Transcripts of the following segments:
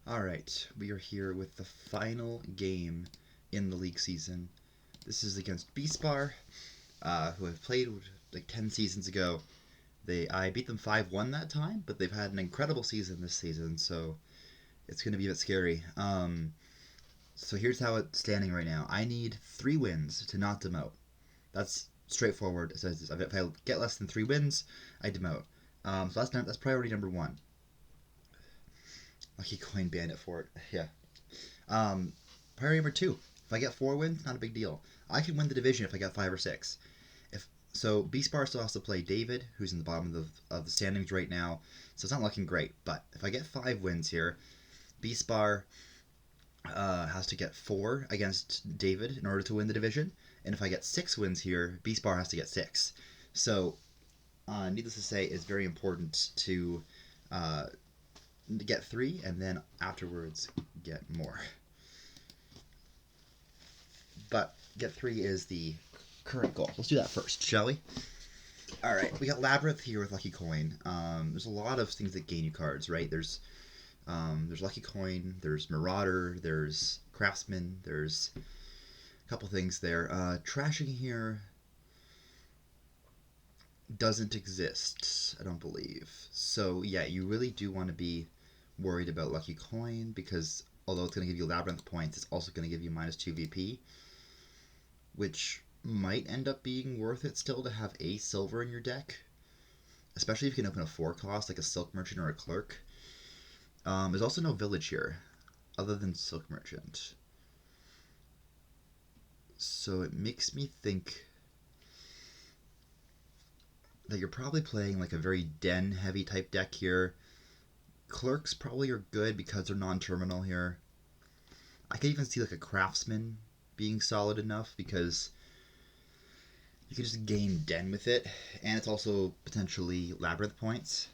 Alright, we are here with the final game in the league season. This is against bspar, who I've played like 10 seasons ago. I beat them 5-1 that time, but they've had an incredible season this season, so it's going to be a bit scary. So here's how it's standing right now. I need 3 wins to knock them out. That's straightforward. It says if I get less than 3 wins, I demote. So that's priority number 1. Lucky coin bandit for it. Yeah. Priority number 2. If I get 4 wins, not a big deal. I can win the division if I get 5 or 6. So bspar still has to play David, who's in the bottom of the standings right now. So it's not looking great. But if I get 5 wins here, bspar has to get 4 against David in order to win the division. And if I get 6 wins here, bspar has to get 6. So needless to say, it's very important to get 3 and then afterwards get more. But get 3 is the current goal. Let's do that first, shall we? Alright, we got Labyrinth here with Lucky Coin. There's a lot of things that gain you cards, right? There's Lucky Coin, there's Marauder, there's Craftsman, there's a couple things there. Trashing here doesn't exist, I don't believe. So yeah, you really do want to be worried about Lucky Coin, because although it's going to give you Labyrinth points, it's also going to give you -2 VP, which might end up being worth it still to have a silver in your deck, especially if you can open a 4 cost like a Silk Merchant or a Clerk. There's also no village here other than Silk Merchant, so it makes me think that you're probably playing like a very den heavy type deck here. Clerks probably are good because they're non-terminal here. I could even see like a Craftsman being solid enough because you can just gain den with it, and it's also potentially Labyrinth points.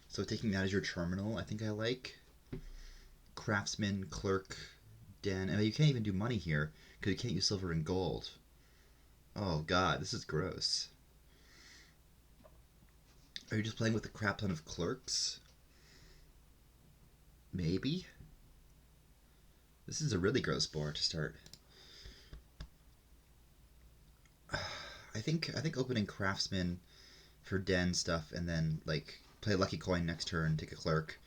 So taking that as your terminal, I think I like. Craftsman, Clerk, den, and you can't even do money here because you can't use silver and gold. Oh god, this is gross. Are you just playing with a crap ton of Clerks? Maybe? This is a really gross board to start. I think opening Craftsman for den stuff and then like play Lucky Coin next turn, take a Clerk,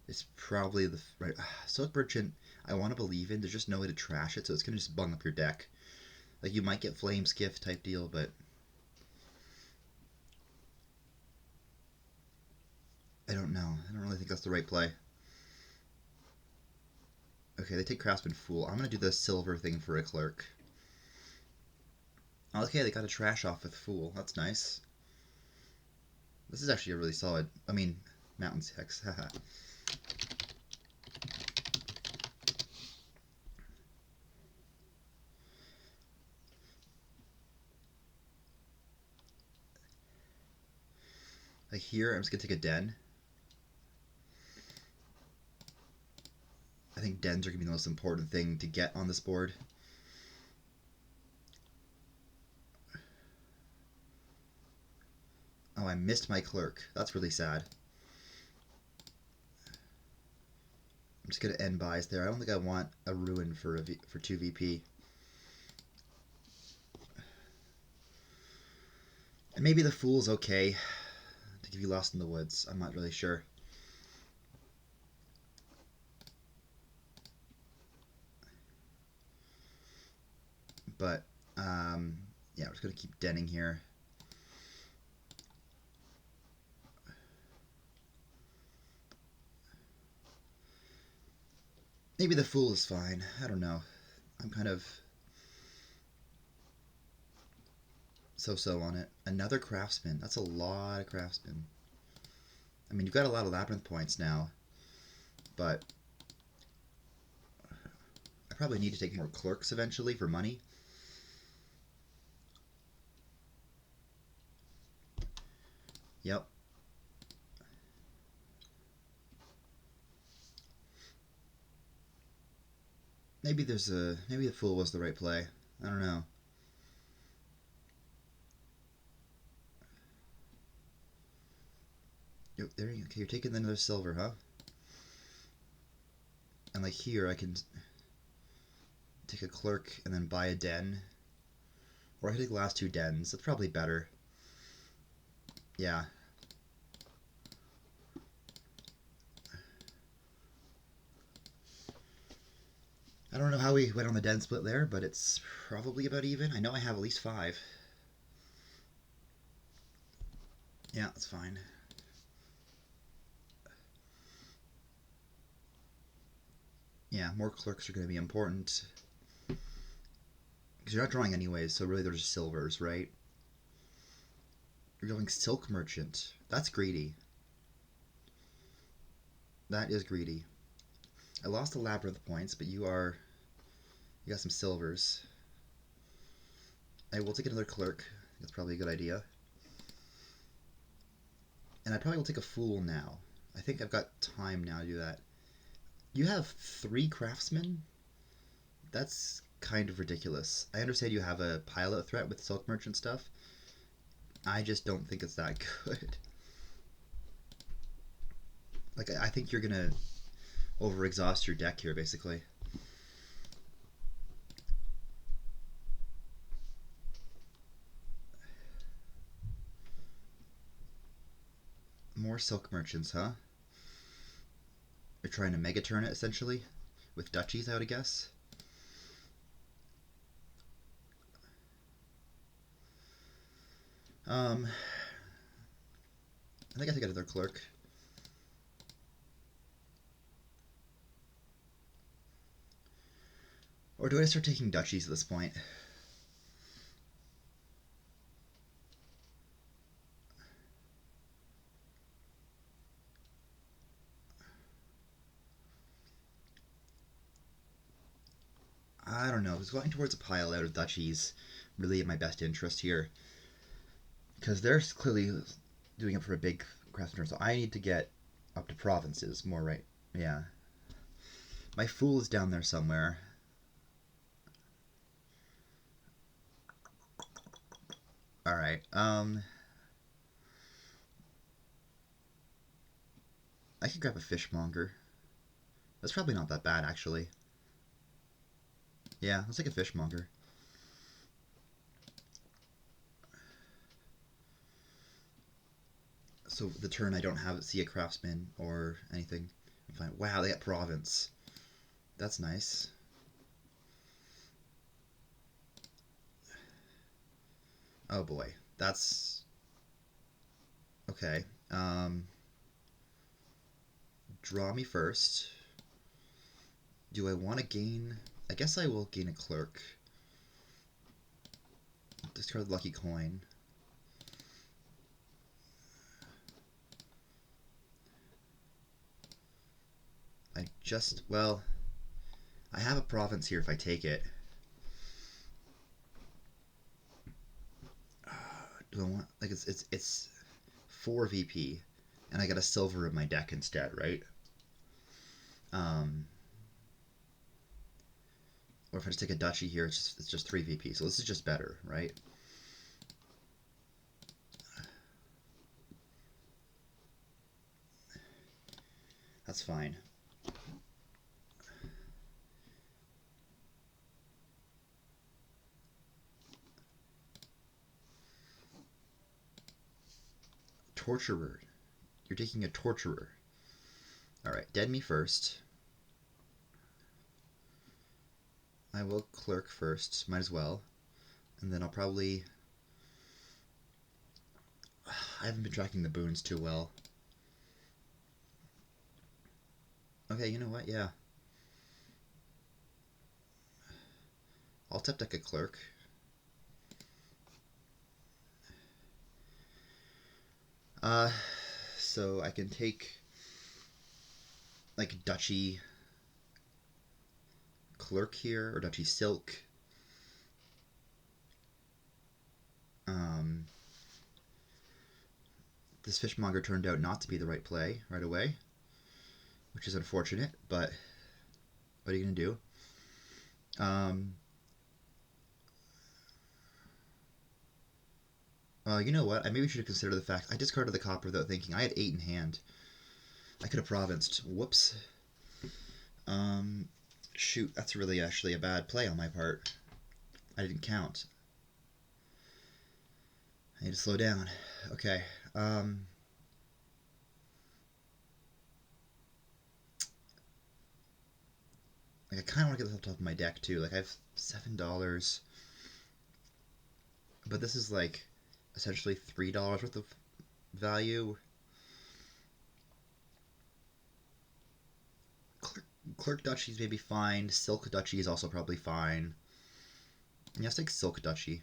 is probably the right. Silk Merchant, I want to believe in. There's just no way to trash it, so it's gonna just bung up your deck. Like you might get Flame Skiff type deal, but I don't know. I don't really think that's the right play. Okay, they take Craftsman Fool. I'm gonna do the silver thing for a Clerk. Okay, they got a trash off with Fool. That's nice. This is actually a really solid. I mean, Mountains Hex. Haha. Like here, I'm just gonna take a den. I think dens are gonna be the most important thing to get on this board. Oh, I missed my Clerk. That's really sad. I'm just gonna end buys there. I don't think I want a Ruin for 2 VP. And maybe the Fool's okay to give you Lost in the Woods. I'm not really sure. But yeah, we're just gonna keep denning here. Maybe the Fool is fine. I don't know. I'm kind of so-so on it. Another Craftsman. That's a lot of Craftsman. I mean, you've got a lot of Labyrinth points now, but I probably need to take more Clerks eventually for money. Yep. Maybe maybe the Fool was the right play. I don't know. Yep, there you go. Okay, you're taking another silver, huh? And like here, I can take a clerk and then buy a den. Or I could take the last two dens. That's probably better. Yeah. I don't know how we went on the den split there, but it's probably about even. I know I have at least 5. Yeah, that's fine. Yeah, more clerks are going to be important. Because you're not drawing anyways, so really they're just silvers, right? You're going Silk Merchant. That's greedy. That is greedy. I lost the Labyrinth points, but you got some silvers. I will take another clerk. That's probably a good idea. And I probably will take a fool now. I think I've got time now to do that. You have 3 craftsmen? That's kind of ridiculous. I understand you have a pilot threat with Silk Merchant stuff. I just don't think it's that good. Like, I think you're gonna over-exhaust your deck here, basically. More Silk Merchants, huh? You're trying to Mega Turn it, essentially? With duchies, I would guess? I think I take another clerk. Or do I start taking duchies at this point? I don't know. It's going towards a pile out of duchies really in my best interest here. Because they're clearly doing it for a big craftsman, so I need to get up to provinces more, right? Yeah. My fool is down there somewhere. Alright, I could grab a fishmonger. That's probably not that bad, actually. Yeah, let's take a fishmonger. So the turn I don't see a craftsman or anything. I'm fine. Wow, they got province. That's nice. Oh boy, that's okay. Draw me first. Do I want to gain? I guess I will gain a clerk. Discard the lucky coin. Well, I have a province here if I take it. Do I want, like, it's 4 VP, and I got a silver in my deck instead, right? Or if I just take a duchy here, it's just 3 VP, so this is just better, right? That's fine. Torturer. You're taking a torturer. Alright, dead me first. I will clerk first, might as well. And then I'll probably... I haven't been tracking the boons too well. Okay, you know what? Yeah. I'll tap deck a clerk. So I can take like duchy clerk here or duchy silk. This fishmonger turned out not to be the right play right away, which is unfortunate, but what are you gonna do? You know what? I maybe should have considered the fact I discarded the copper without thinking. I had 8 in hand. I could have provinced. Whoops. shoot, that's really actually a bad play on my part. I didn't count. I need to slow down. Okay. Like, I kind of want to get this off the top of my deck, too. Like, I have $7. But this is, like, essentially $3 worth of value. Clerk Duchy is maybe fine. Silk Duchy is also probably fine. Yeah, let's take Silk Duchy.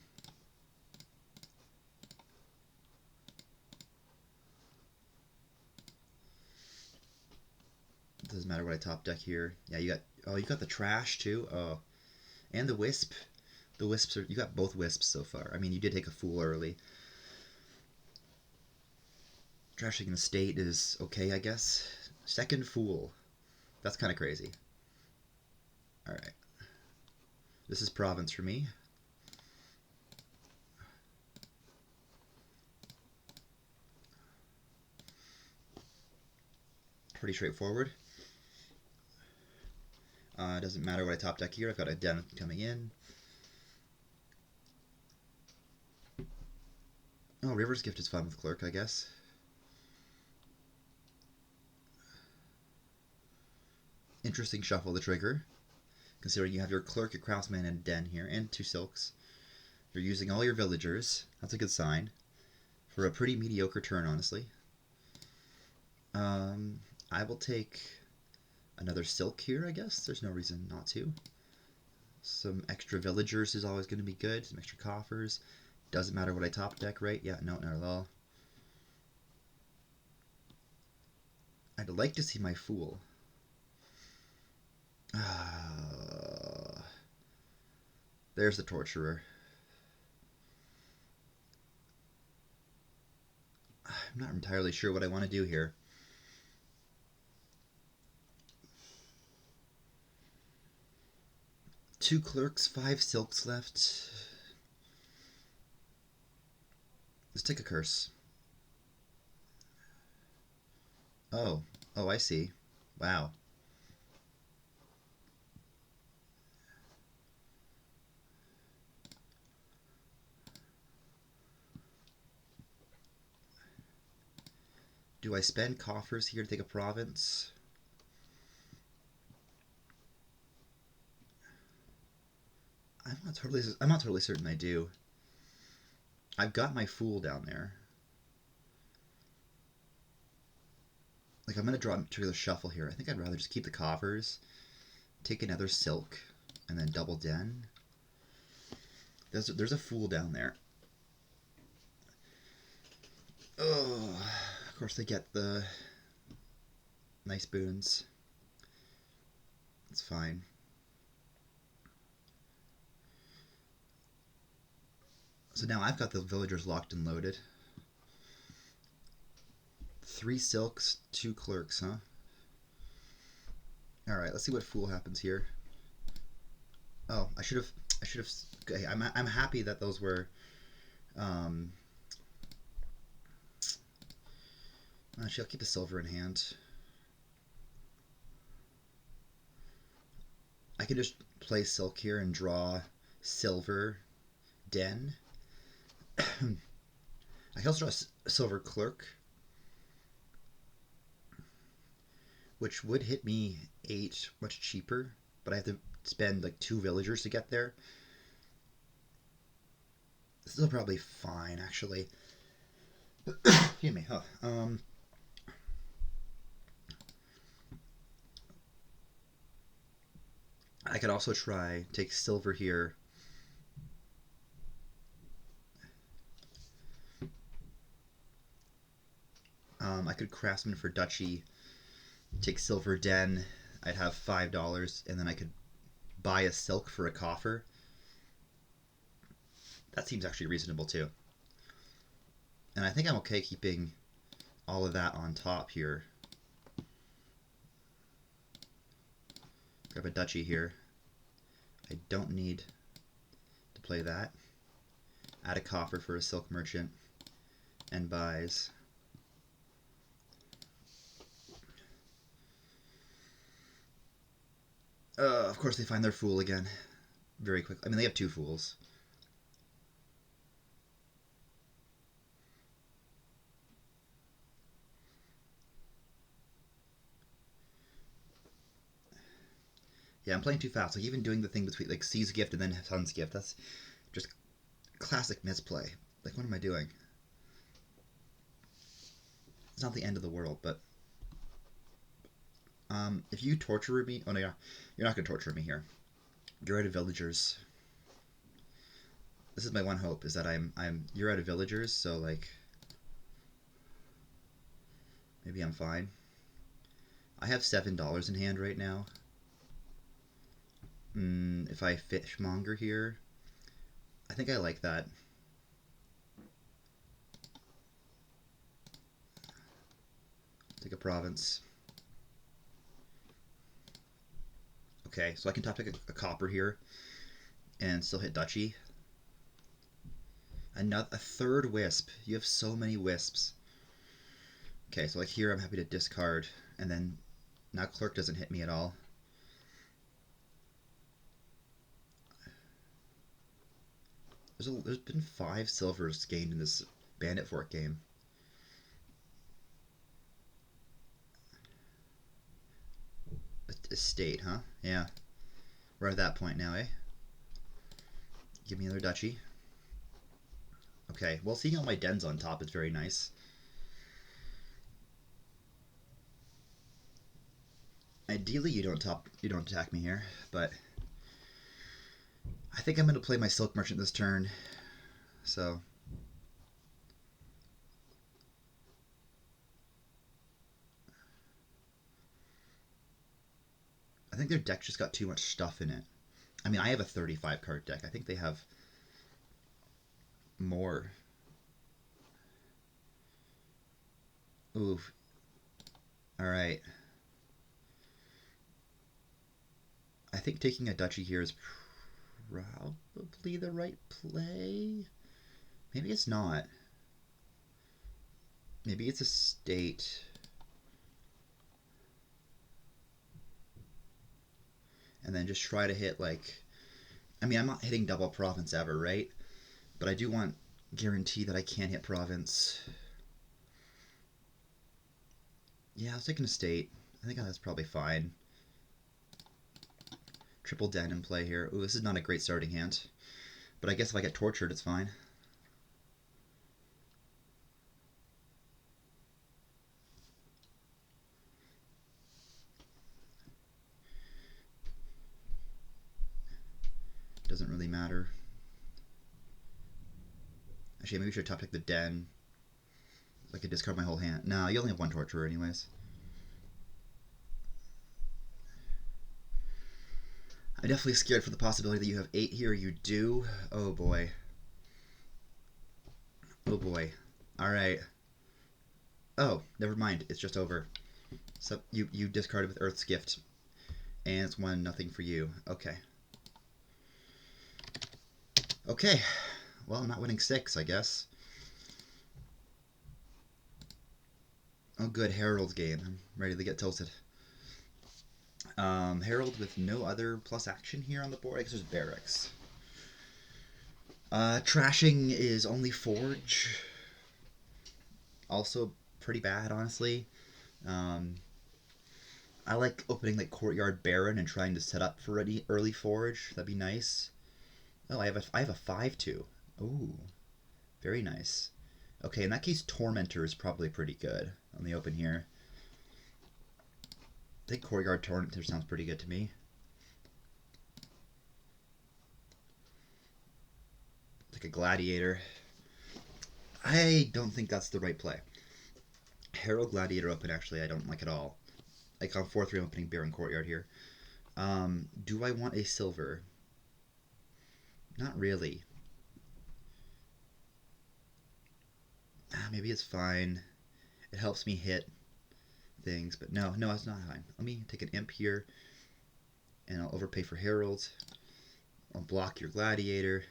Doesn't matter what I top deck here. Yeah, you got the trash too. Oh, and the wisp. The wisps are, you got both wisps so far. I mean, you did take a fool early. Trashing the state is okay, I guess. Second fool. That's kind of crazy. All right. This is province for me. Pretty straightforward. Doesn't matter what I top deck here. I've got a den coming in. Oh, River's Gift is fun with Clerk, I guess. Interesting shuffle the trigger, considering you have your Clerk, your Craftsman, and Den here, and 2 Silks. You're using all your villagers. That's a good sign. For a pretty mediocre turn, honestly. I will take another Silk here, I guess. There's no reason not to. Some extra villagers is always going to be good. Some extra coffers. Doesn't matter what I top deck, right? Yeah, no, not at all. I'd like to see my Fool. There's the Torturer. I'm not entirely sure what I want to do here. Two Clerks, 5 Silks left. Let's take a curse. Oh, I see. Wow. Do I spend coffers here to take a province? I'm not totally certain I do. I've got my Fool down there. Like, I'm gonna trigger the shuffle here. I think I'd rather just keep the coffers, take another Silk, and then double Den. There's a Fool down there. Oh, of course they get the nice boons. It's fine. So now I've got the villagers locked and loaded. 3 Silks, 2 Clerks, huh? Alright, let's see what Fool happens here. Oh, I should have... Okay, I'm happy that those were... Actually, I'll keep the silver in hand. I can just play Silk here and draw silver Den. I can also draw a silver Clerk, which would hit me 8 much cheaper, but I have to spend like 2 villagers to get there. Still probably fine, actually. Excuse me. Oh, I could also take silver here. I could Craftsman for Duchy, take silver Den. I'd have $5, and then I could buy a Silk for a coffer. That seems actually reasonable too. And I think I'm okay keeping all of that on top here. Grab a Duchy here. I don't need to play that. Add a coffer for a Silk Merchant. And buys. Of course they find their fool again. Very quick. I mean, they have 2 fools. Yeah, I'm playing too fast. Like, even doing the thing between, like, C's gift and then Sun's gift, that's just classic misplay. Like, what am I doing? It's not the end of the world, but... if you torture me... Oh, no, you're not going to torture me here. You're out of villagers. This is my one hope, is that you're out of villagers, so, like... Maybe I'm fine. I have $7 in hand right now. If I fishmonger here... I think I like that. Take a province. Okay, so I can top take a copper here and still hit duchy. A 3rd wisp. You have so many wisps. Okay, so like here I'm happy to discard, and then now clerk doesn't hit me at all. There's been 5 silvers gained in this Bandit Fort game. Estate, huh? Yeah. We're at that point now, eh? Give me another duchy. Okay, well, seeing all my dens on top is very nice. Ideally, you don't attack me here, but I think I'm going to play my Silk Merchant this turn, so... I think their deck just got too much stuff in it. I mean, I have a 35 card deck. I think they have more. Oof. Alright. I think taking a duchy here is probably the right play. Maybe it's not. Maybe it's a state. And then just try to hit, like... I mean, I'm not hitting double province ever, right? But I do want guarantee that I can't hit province. Yeah, I was taking a state. I think that's probably fine. Triple den in play here. Ooh, this is not a great starting hand. But I guess if I get tortured, it's fine. Doesn't really matter. Actually, maybe we should top deck the den. I could discard my whole hand. Nah, you only have 1 torturer anyways. I'm definitely scared for the possibility that you have 8 here. You do. Oh boy. Oh boy. Alright. Oh, never mind. It's just over. So you discarded with Earth's Gift. And it's 1-0 for you. Okay. Okay. Well, I'm not winning 6, I guess. Oh good, Herald's game. I'm ready to get tilted. Herald with no other plus action here on the board. I guess there's barracks. Trashing is only Forge. Also pretty bad, honestly. I like opening like Courtyard Baron and trying to set up for early Forge. That'd be nice. Oh, I have a 5/2. Ooh, very nice. Okay, in that case, Tormentor is probably pretty good on the open here. I think Courtyard Tormentor sounds pretty good to me. Like a Gladiator. I don't think that's the right play. Herald Gladiator open, actually, I don't like at all. Like on 4/3, I'm opening Baron Courtyard here. Do I want a silver? Not really. Maybe it's fine. It helps me hit things, but no, it's not fine. Let me take an imp here, and I'll overpay for Herald. I'll block your Gladiator.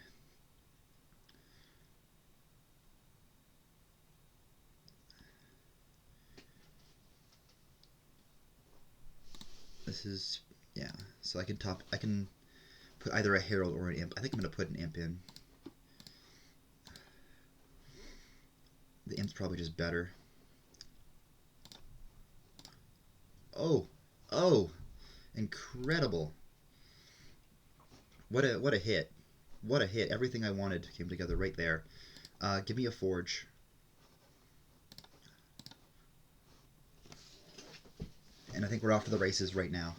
This is, yeah. So I can put either a herald or an imp. I think I'm gonna put an imp in. The imp's probably just better. Oh, oh, incredible! What a hit! What a hit! Everything I wanted came together right there. Give me a forge. And I think we're off to the races right now.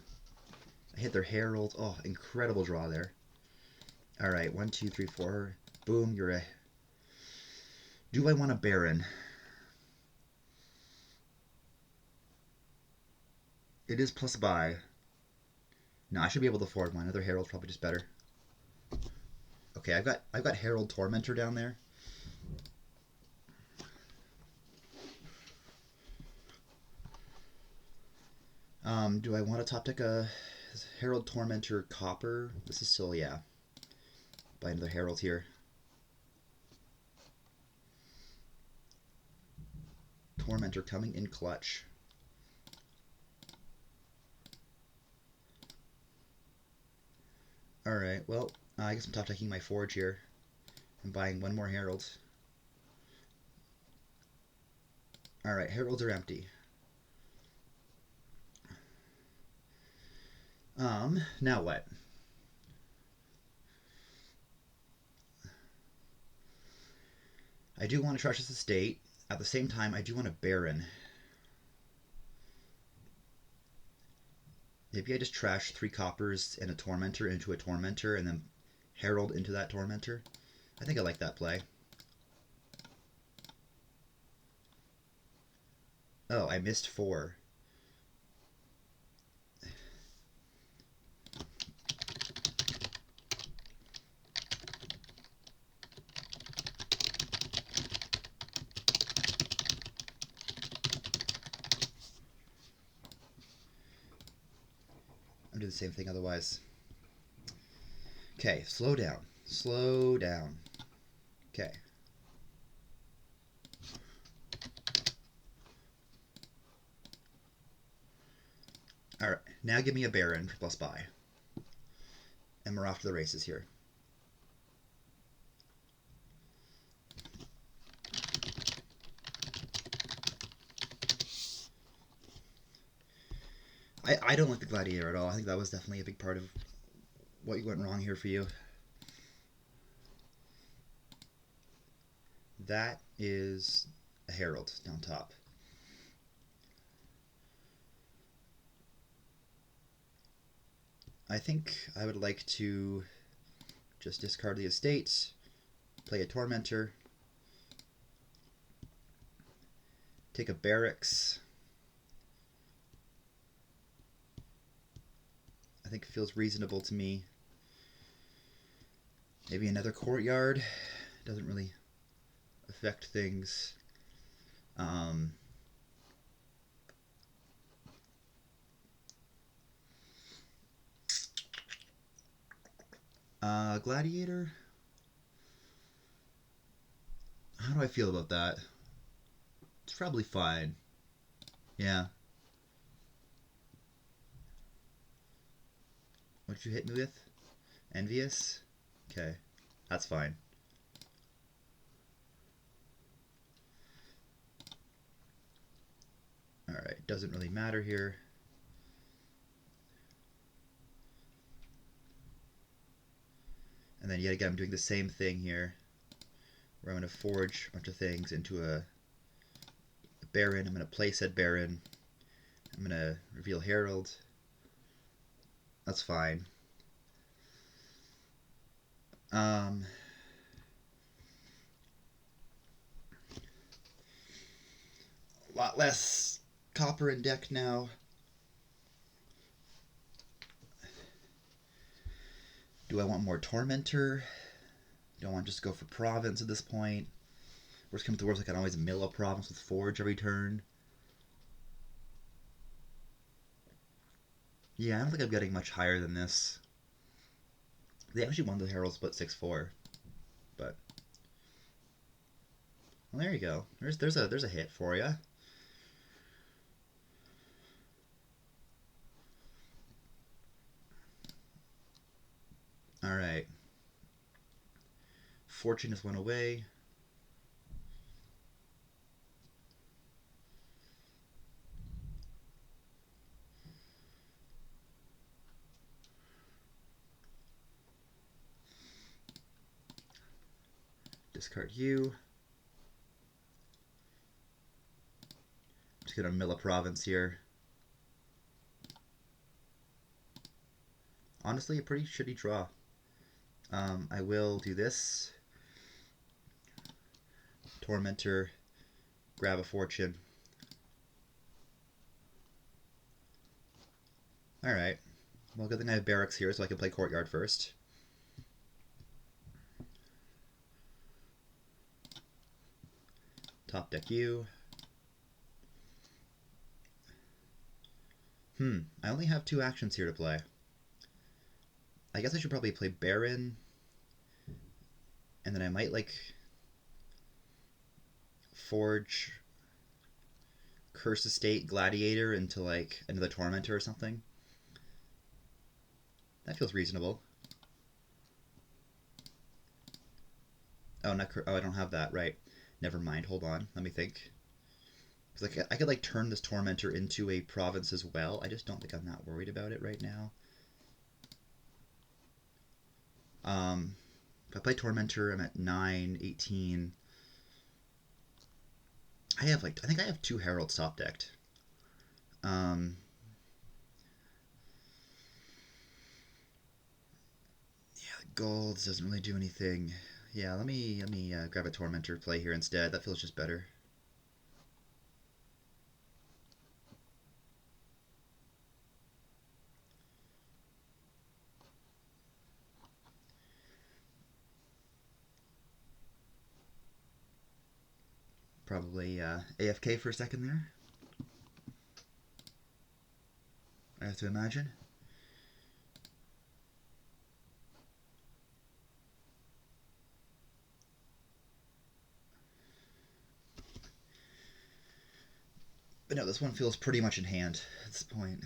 I hit their herald. Oh, incredible draw there. All right, 1, 2, 3, 4. Boom, you're a... Do I want a Baron? It is plus buy. No, I should be able to afford one. Another herald's probably just better. Okay, I've got Herald Tormentor down there. Do I want to top deck a Herald Tormentor Copper? This is still, yeah. Buy another Herald here. Tormentor coming in clutch. Alright, well, I guess I'm top decking my Forge here. I'm buying one more Herald. Alright, Heralds are empty. Now what? I do want to trash this estate. At the same time, I do want a Baron. Maybe I just trash 3 coppers and a Tormentor into a Tormentor and then Herald into that Tormentor. I think I like that play. Oh, I missed 4. I'm doing the same thing otherwise. Okay, slow down. Slow down. Okay. Alright, now give me a Baron for plus buy. And we're off to the races here. I don't like the Gladiator at all. I think that was definitely a big part of what went wrong here for you. That is a Herald down top. I think I would like to just discard the estates, play a Tormentor, take a Barracks. I think it feels reasonable to me. Maybe another Courtyard. Doesn't really affect things. Gladiator? How do I feel about that? It's probably fine. Yeah. What'd you hit me with? Envious? Okay. That's fine. Alright, doesn't really matter here. And then yet again, I'm doing the same thing here, where I'm going to forge a bunch of things into a Baron. I'm going to play said Baron. I'm going to reveal Herald. That's fine. A lot less copper in deck now. Do I want more Tormentor? Do I want to just go for Province at this point? Worst comes to worst, I can always mill a Province with Forge every turn. Yeah, I don't think I'm getting much higher than this. They actually won the Herald split 6-4, but well, there you go. There's a hit for you. Alright. Fortune has went away. Discard you. Just gonna mill a province here. Honestly, a pretty shitty draw. I will do this. Tormentor, grab a fortune. Alright. Well, good thing I have barracks here so I can play courtyard first. Top deck you. I only have 2 actions here to play. I guess I should probably play Baron. And then I might, like, forge Curse Estate Gladiator into, like, another Tormentor or something. That feels reasonable. Oh, not oh, I don't have that, right. Never mind, hold on, let me think. Because I could, like, turn this Tormentor into a province as well. I just don't think I'm not worried about it right now. If I play Tormentor, I'm at 9, 18. I think I have 2 Heralds top decked. Yeah, Golds doesn't really do anything. Yeah, let me grab a Tormentor play here instead. That feels just better. Probably AFK for a second there. I have to imagine. But no, this one feels pretty much in hand at this point.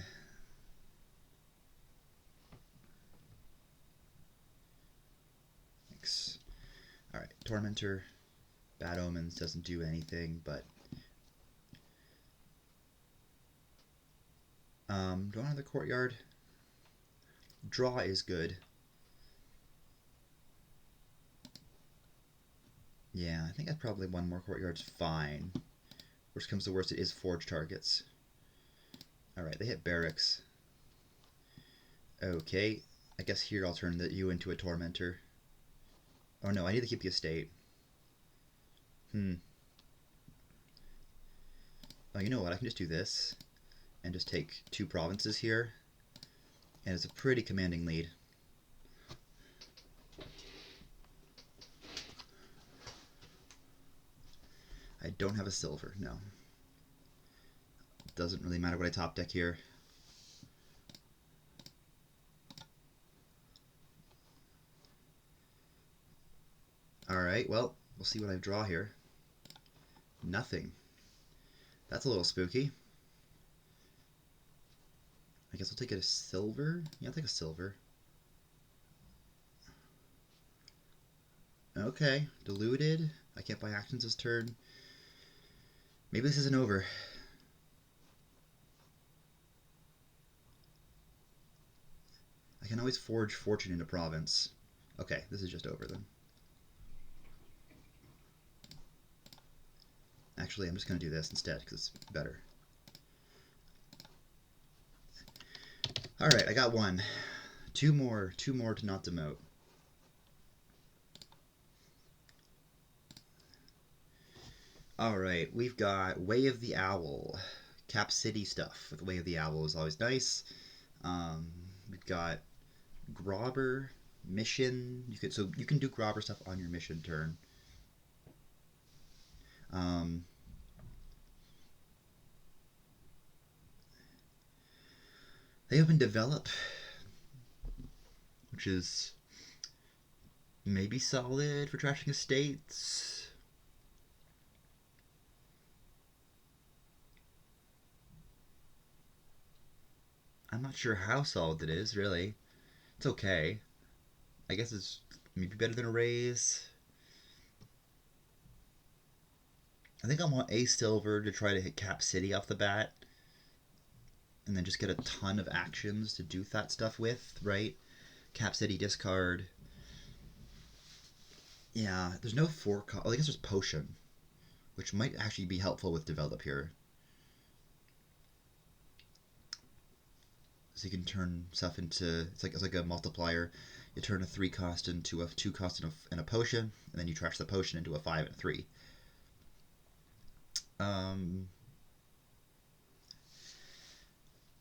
Thanks. Alright, Tormentor. Bad Omens doesn't do anything, but... do I want the courtyard? Draw is good. Yeah, I think I'd probably one more courtyard's fine. Worst comes to worst, it is forge targets. Alright, they hit barracks. Okay, I guess here I'll turn you into a Tormentor. Oh no, I need to keep the estate. Oh, you know what? I can just do this and just take 2 provinces here. And it's a pretty commanding lead. I don't have a silver, no. Doesn't really matter what I top deck here. Alright, well, we'll see what I draw here. Nothing. That's a little spooky. I guess I'll take it a silver? Yeah, I'll take a silver. Okay, diluted. I can't buy actions this turn. Maybe this isn't over. I can always forge fortune into province. Okay, this is just over then. Actually, I'm just going to do this instead because it's better. Alright, I got 1. 2 more to not demote. Alright, we've got Way of the Owl. Cap City stuff with Way of the Owl is always nice. We've got Grobber, Mission. So you can do Grobber stuff on your mission turn. They open Develop, which is maybe solid for trashing estates. I'm not sure how solid it is, really. It's okay. I guess it's maybe better than a raise. I think I want a silver to try to hit Cap City off the bat, and then just get a ton of actions to do that stuff with, right? Cap City discard. Yeah, there's no four. I guess there's Potion, which might actually be helpful with develop here. So you can turn stuff into it's like a multiplier. You turn a 3 cost into a 2 cost and a potion, and then you trash the potion into a 5 and a 3.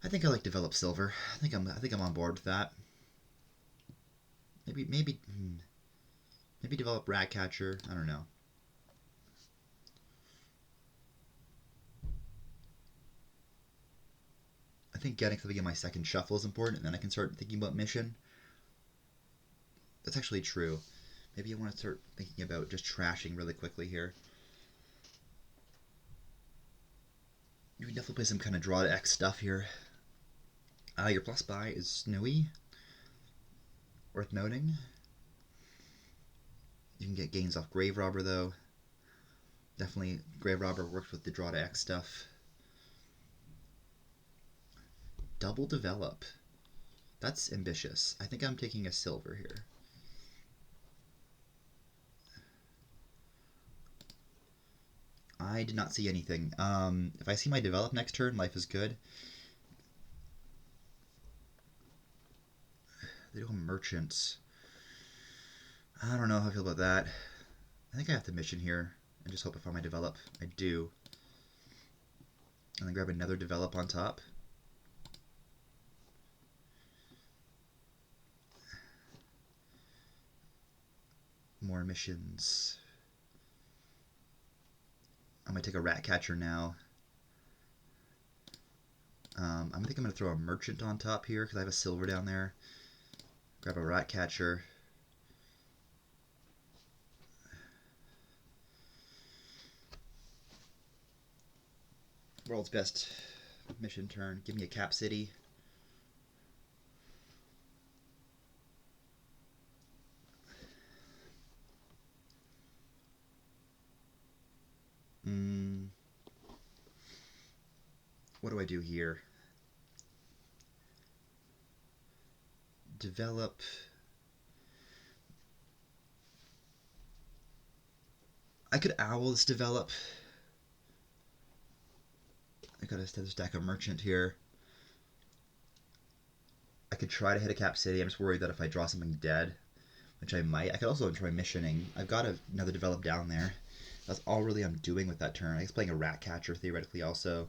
I think I like develop silver. I think I'm on board with that. Maybe develop Ratcatcher. I don't know. I think getting something in my second shuffle is important, and then I can start thinking about mission. That's actually true. Maybe I want to start thinking about just trashing really quickly here. You can definitely play some kind of draw to X stuff here. Your plus buy is Snowy. Worth noting. You can get gains off Grave Robber though. Definitely Grave Robber works with the draw to X stuff. Double develop. That's ambitious. I think I'm taking a silver here. I did not see anything. If I see my develop next turn, life is good. They do have merchants. I don't know how I feel about that. I think I have to mission here and just hope I find my develop. I do. And then grab another develop on top. More missions. I might take a Ratcatcher now. I think I'm going to throw a merchant on top here because I have a silver down there. Grab a Ratcatcher. World's best mission turn. Give me a Cap City. What do I do here? Develop. I could owl this develop. I got a stack of merchant here. I could try to hit a Cap City. I'm just worried that if I draw something dead, which I might, I could also try missioning. I've got another develop down there. That's all really I'm doing with that turn. I guess playing a Ratcatcher theoretically also.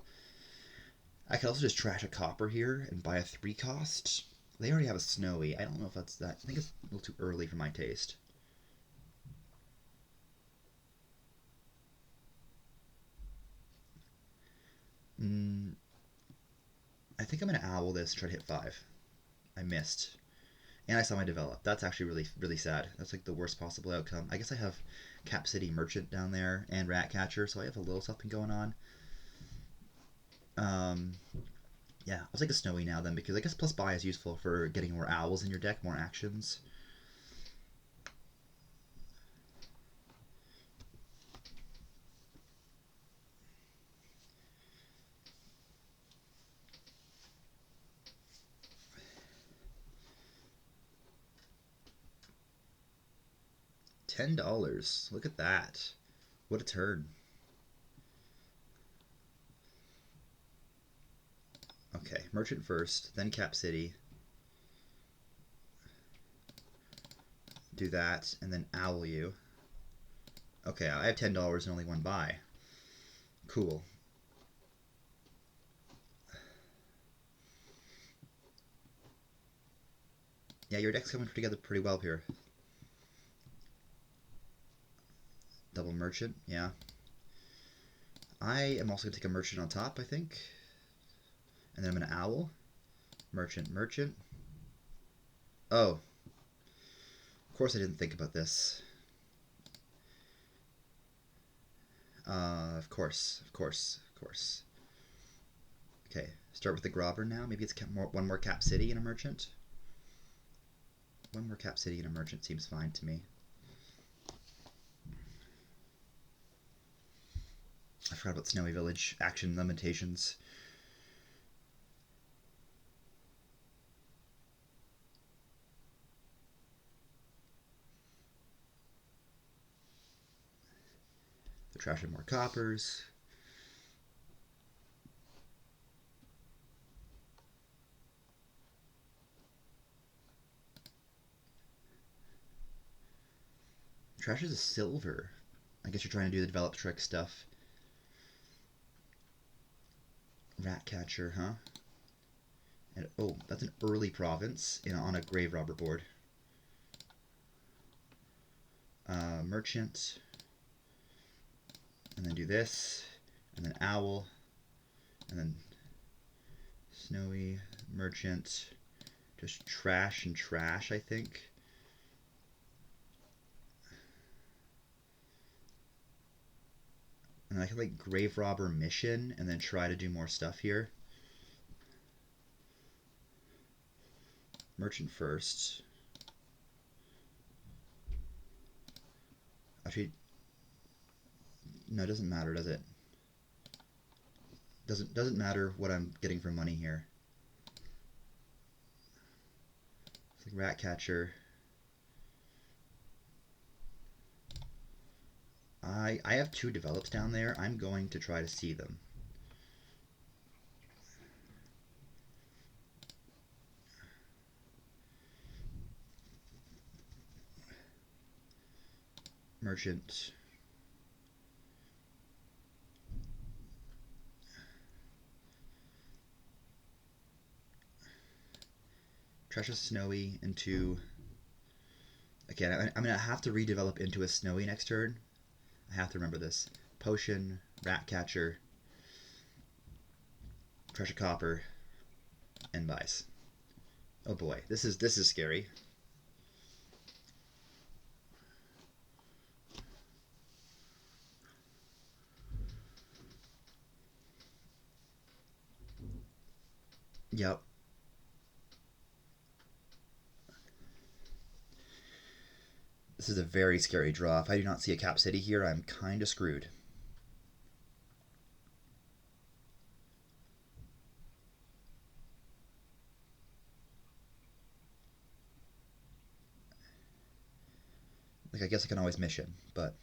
I could also just trash a copper here and buy a 3 cost. They already have a Snowy. I don't know if that's that. I think it's a little too early for my taste. I think I'm going to owl this, try to hit 5. I missed. And I saw my develop. That's actually really, really sad. That's like the worst possible outcome. I guess I have Cap City Merchant down there and Ratcatcher, so I have a little something going on. Yeah, I'll take a Snowy now then, because I guess plus buy is useful for getting more owls in your deck, more actions. $10. Look at that. What a turn. Okay, Merchant first, then Cap City. Do that, and then owl you. Okay, I have $10 and only one buy. Cool. Yeah, your deck's coming together pretty well here. Double merchant, yeah. I am also going to take a merchant on top, I think. And then I'm going to owl. Merchant, merchant. Oh. Of course I didn't think about this. Of course. Okay, start with the grobber now. Maybe it's one more Cap City and a merchant. One more Cap City and a merchant seems fine to me. I forgot about Snowy Village. Action limitations. They're trashing more coppers. Trashes a silver. I guess you're trying to do the develop trick stuff. Ratcatcher, huh? And oh, that's an early province on a grave robber board. Merchant. And then do this. And then owl. And then snowy, merchant. Just trash and trash, I think. And I could like grave robber mission and then try to do more stuff here. Merchant first. Actually, no, it doesn't matter, does it? Doesn't matter what I'm getting for money here. It's like Ratcatcher. I have 2 develops down there. I'm going to try to see them. Merchant. Trash a snowy into... Okay, I'm going to have to redevelop into a snowy next turn. I have to remember this. Potion, Ratcatcher, Trash a copper, and buys. Oh boy, this is scary. Yep. This is a very scary draw. If I do not see a Cap City here, I'm kind of screwed. Like, I guess I can always mission, but...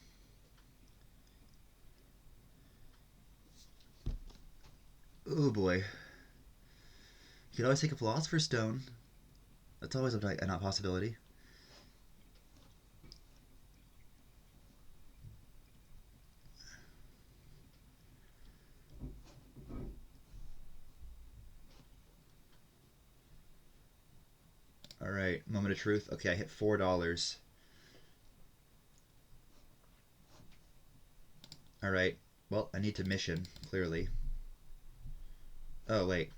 Oh boy. You can always take a Philosopher's Stone. That's always a possibility. Alright, moment of truth. Okay, I hit $4. Alright, well, I need to mission, clearly. Oh, wait.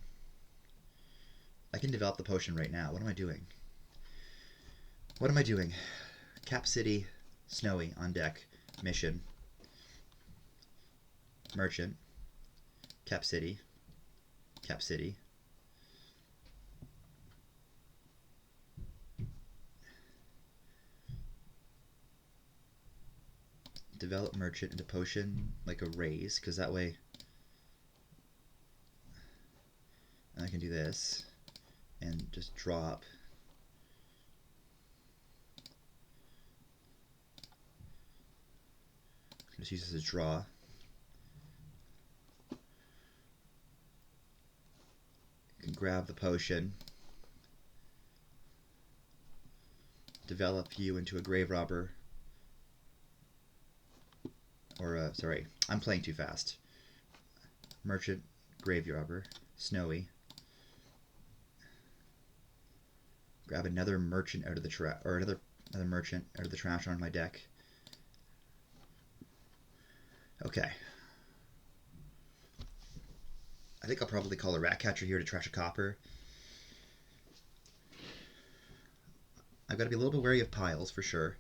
I can develop the potion right now. What am I doing? What am I doing? Cap City, Snowy on deck. Mission. Merchant. Cap City. Cap City. Develop merchant into potion, like a raise, because that way I can do this and just drop. Just use this as draw. You can grab the potion. Develop you into a grave robber. Or, sorry, I'm playing too fast. Merchant, grave robber, snowy. Grab another merchant out of the trash, or another merchant out of the trash on my deck. Okay. I think I'll probably call a Ratcatcher here to trash a copper. I've got to be a little bit wary of piles for sure.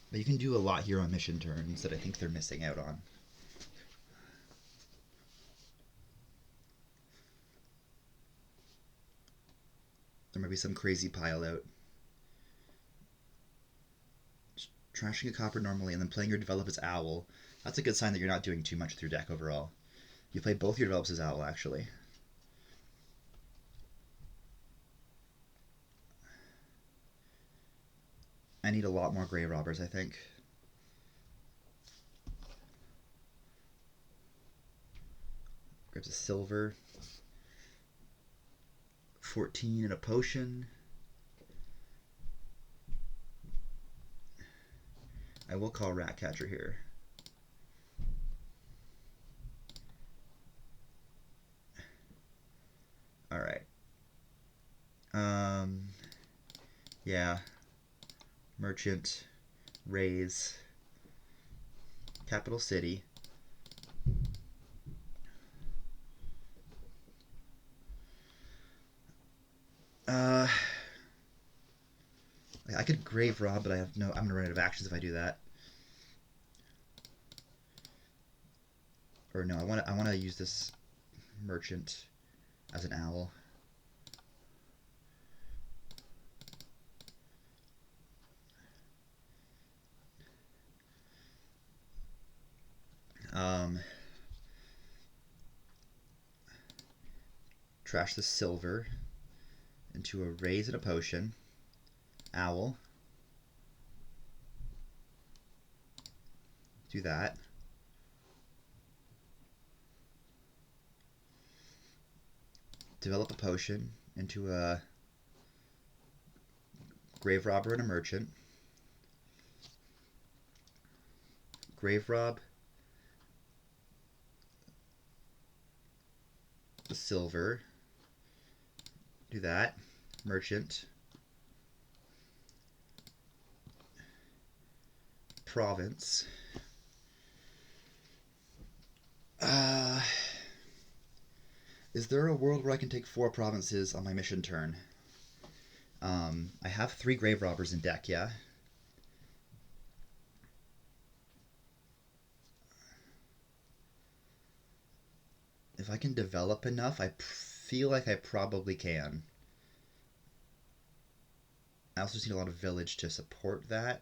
But you can do a lot here on mission turns that I think they're missing out on. There might be some crazy pile out. Trashing a copper normally and then playing your develop as owl. That's a good sign that you're not doing too much with your deck overall. You play both your develops as owl, actually. I need a lot more grave robbers, I think. Grabs a silver. 14 and a potion. I will call Ratcatcher here. Alright. Yeah. Merchant. Raise. Capital City. I could grave rob, but I'm gonna run out of actions if I do that. Or no, I wanna use this merchant as an owl. Trash the silver into a raise and a potion. Owl. Do that. Develop a potion into a grave robber and a merchant. Grave rob. The silver. Do that. Merchant. Province. Is there a world where I can take 4 provinces on my mission turn? I have 3 grave robbers in deck, yeah? If I can develop enough, I feel like I probably can. I also just need a lot of village to support that.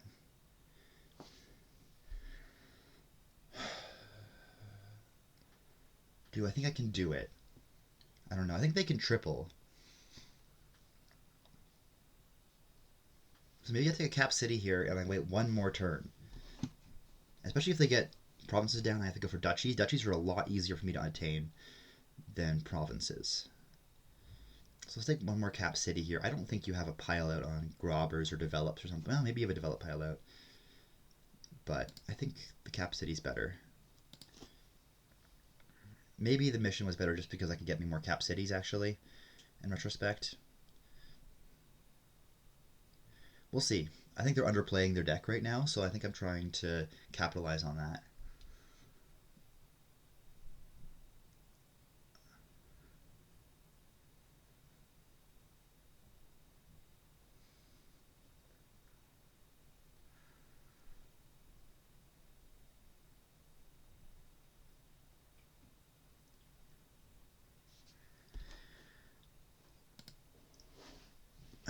Do I think I can do it? I don't know. I think they can triple. So maybe I take a cap city here and I wait one more turn. Especially if they get provinces down, I have to go for duchies. Duchies are a lot easier for me to attain than provinces. So let's take one more cap city here. I don't think you have a pile out on grobbers or develops or something. Well, maybe you have a develop pile out. But I think the cap city's better. Maybe the mission was better just because I could get me more cap cities, actually, in retrospect. We'll see. I think they're underplaying their deck right now, so I think I'm trying to capitalize on that.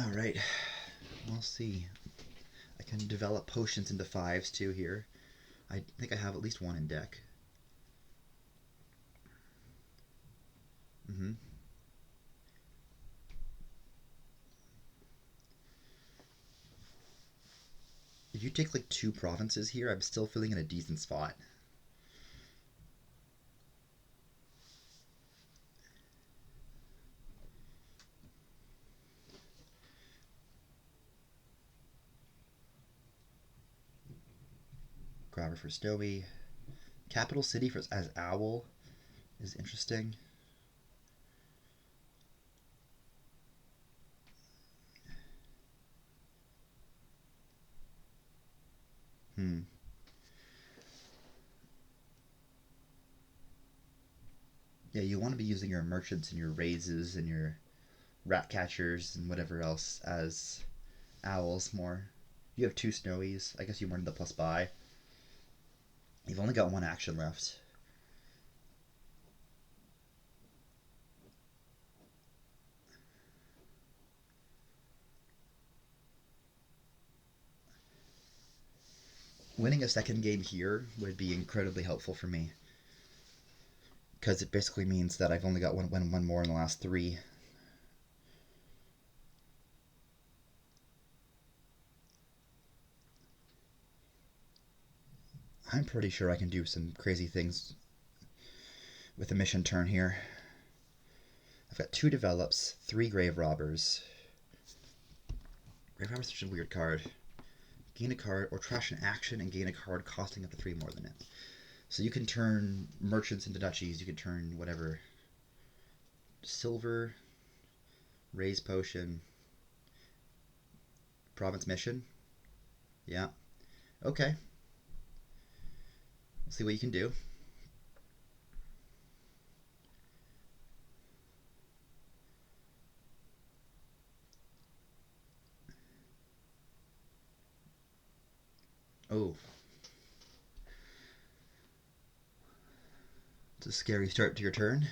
Alright, we'll see. I can develop potions into 5s too here. I think I have at least 1 in deck. If you take like 2 provinces here, I'm still feeling in a decent spot. Grabber for Snowy. Capital City for as Owl is interesting. Yeah, you want to be using your merchants and your raises and your rat catchers and whatever else as owls more. You have 2 snowies. I guess you wanted the plus buy. You've only got 1 action left. winning a second game here would be incredibly helpful for me, because it basically means that I've only got one more in the last 3. I'm pretty sure I can do some crazy things with a mission turn here. I've got 2 develops, 3 grave robbers. Grave robbers is such a weird card. Gain a card, or trash an action and gain a card costing up to 3 more than it. So you can turn merchants into duchies, you can turn whatever. Silver, raise potion, province mission. Yeah. Okay. Let's see what you can do. Oh. It's a scary start to your turn.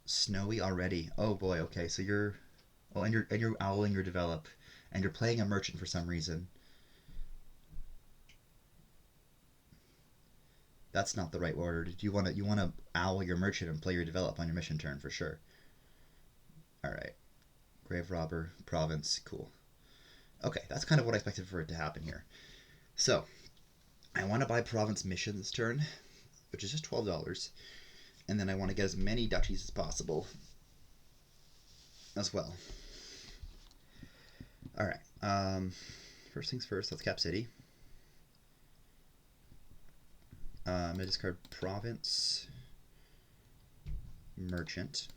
Snowy already. Oh boy, okay, so you're and you're owling your develop, and you're playing a merchant for some reason. That's not the right order. You wanna owl your merchant and play your develop on your mission turn for sure. Alright. Grave robber, province, cool. Okay, that's kind of what I expected for it to happen here. So, I want to buy province mission this turn, which is just $12, and then I want to get as many duchies as possible as well. Alright, first things first, let's cap city. I'm going to discard province, merchant.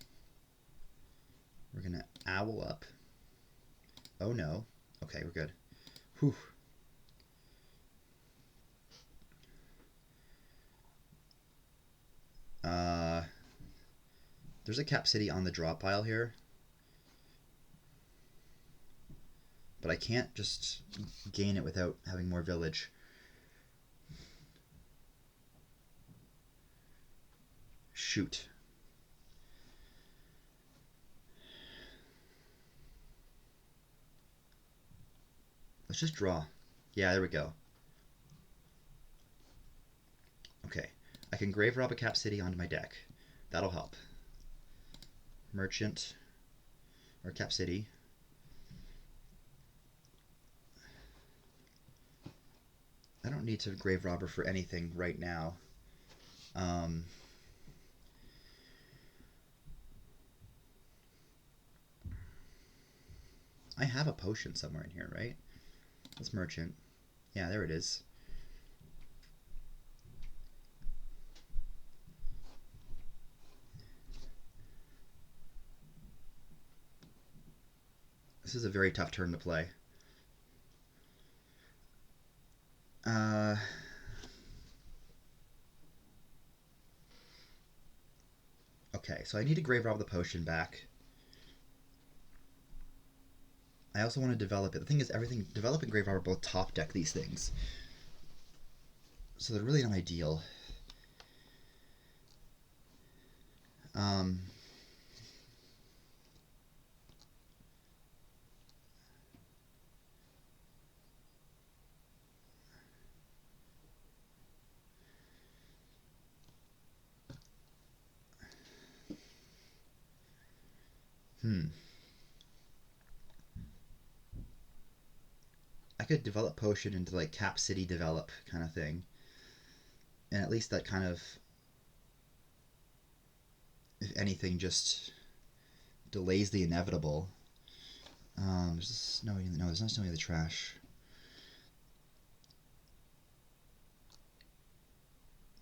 We're going to owl up. Oh no. Okay, we're good. Whew. There's a cap city on the draw pile here, but I can't just gain it without having more village. Shoot. Let's just draw. Yeah, there we go. Okay, I can grave rob a cap city onto my deck. That'll help. Merchant or cap city. I don't need to grave robber for anything right now. I have a potion somewhere in here, right? That's merchant. Yeah, there it is. This is a very tough turn to play. Okay, so I need to grave rob the potion back. I also want to develop it. The thing is, develop and grave rob are both top deck these things, so they're really not ideal. I could develop potion into like cap city develop kind of thing, and at least that kind of, if anything, just delays the inevitable. There's no, there's no snow in the trash.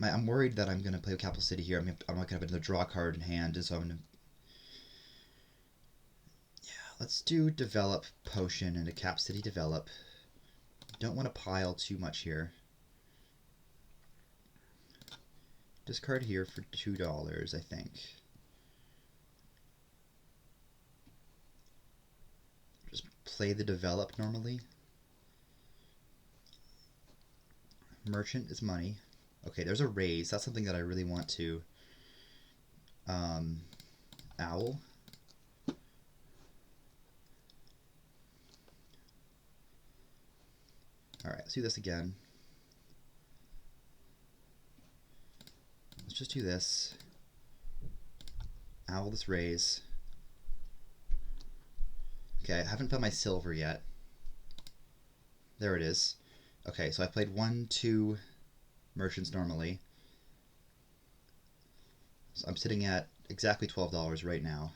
I'm worried that I'm going to play with Capital City here. I'm not going to have another draw card in hand, and so I'm going to... Yeah, let's do develop potion into Cap City develop. Don't want to pile too much here. Discard here for $2, I think. Just play the develop normally. Merchant is money. Okay, there's a raise. That's something that I really want to owl. Alright, let's do this again. Let's just do this. Owl this raise. Okay, I haven't found my silver yet. There it is. Okay, so I played 1, 2 merchants normally. So I'm sitting at exactly $12 right now.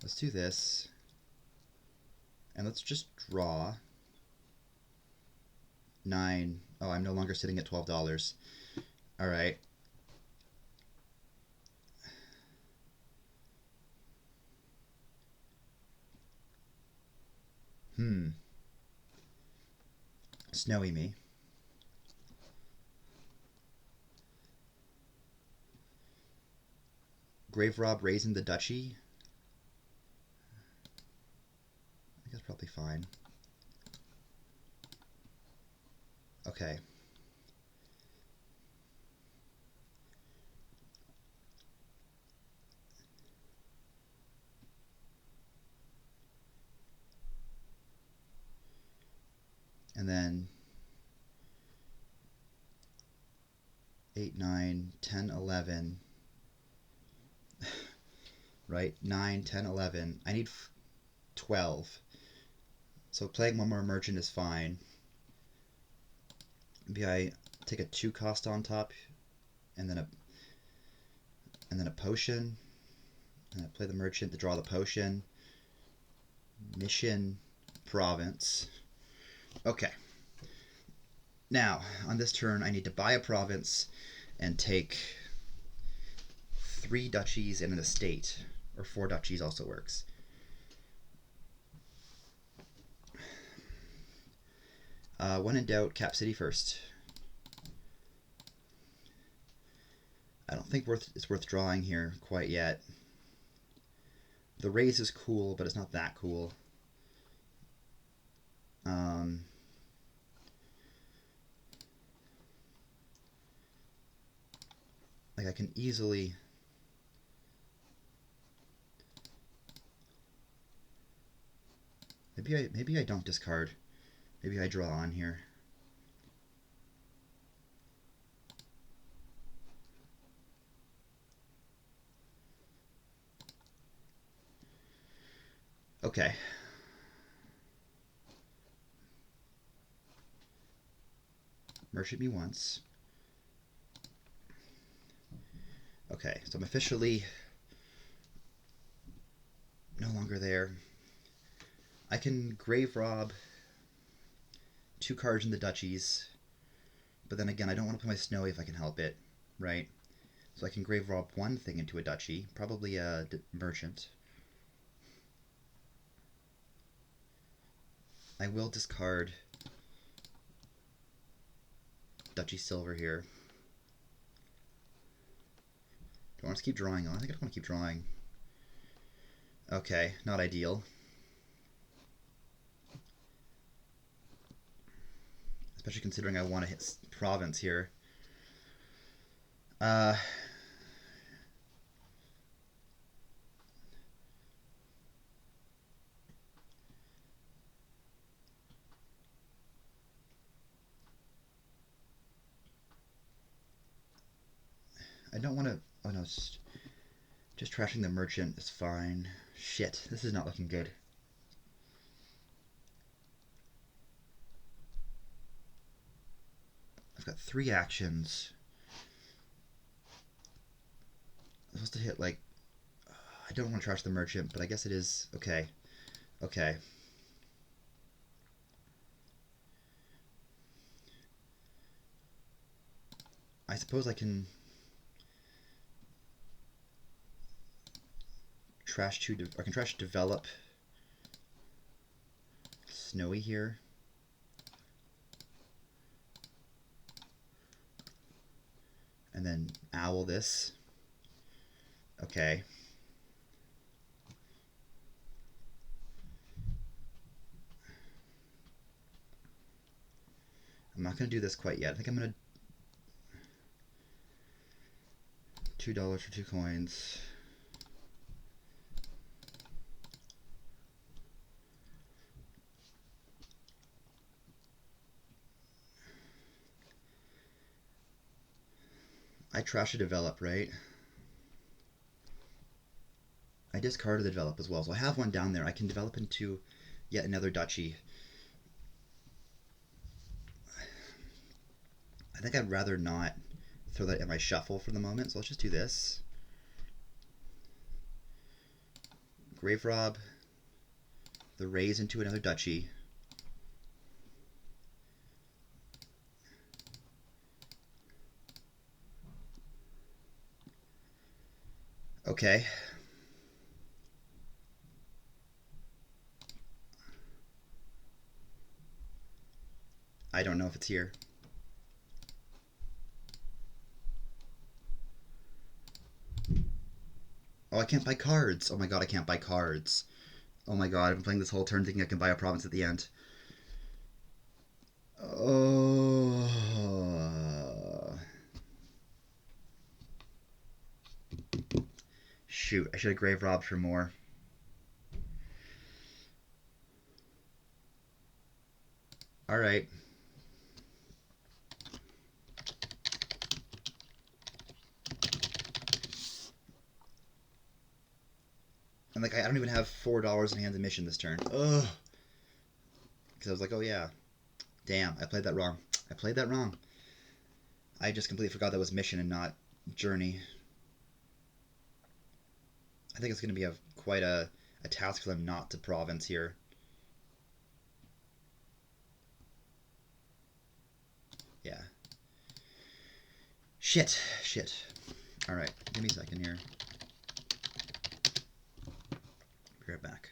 Let's do this. And let's just draw 9. Oh, I'm no longer sitting at $12. Alright. Snowy me. Grave Rob raising the duchy. I think that's probably fine. Okay. And then 8, 9, 10, 11. Right? 9, 10, 11. I need 12. So playing one more merchant is fine. Maybe I take a 2 cost on top and then a potion. And I play the merchant to draw the potion. Mission province. Okay. Now, on this turn, I need to buy a province and take 3 duchies and an estate. Or 4 duchies also works. When in doubt, Cap City first. I don't think it's worth drawing here quite yet. The raise is cool, but it's not that cool. Like I can easily maybe I don't discard. Maybe I draw on here. Okay. Merchant me once. Okay, so I'm officially no longer there. I can grave rob 2 cards in the duchies, but then again, I don't want to put my snowy if I can help it, right? So I can grave rob 1 thing into a duchy, probably a merchant. I will discard duchy silver here. Do I want to keep drawing on? I think I want to keep drawing. Okay, not ideal. Especially considering I want to hit province here. I don't want to... Oh no, just trashing the merchant is fine. Shit, this is not looking good. I've got 3 actions. I'm supposed to hit like... I don't want to trash the merchant, but I guess it is... Okay. Okay. I suppose I can... I can trash develop snowy here. And then owl this. Okay. I'm not going to do this quite yet. I think I'm going to $2 for 2 coins. I trash a develop, right? I discarded the develop as well, so I have one down there. I can develop into yet another duchy. I think I'd rather not throw that in my shuffle for the moment, so let's just do this. Grave rob the raise into another duchy. Okay. I don't know if it's here. Oh, I can't buy cards. Oh my god, I can't buy cards. Oh my god, I've been playing this whole turn thinking I can buy a province at the end. Oh. Shoot, I should have grave robbed for more. Alright. And like I don't even have $4 in hand in mission this turn. Ugh. Because I was like, oh yeah. Damn, I played that wrong. I played that wrong. I just completely forgot that was mission and not journey. I think it's going to be quite a task for them not to province here. Yeah. Shit. Alright, give me a second here. Be right back.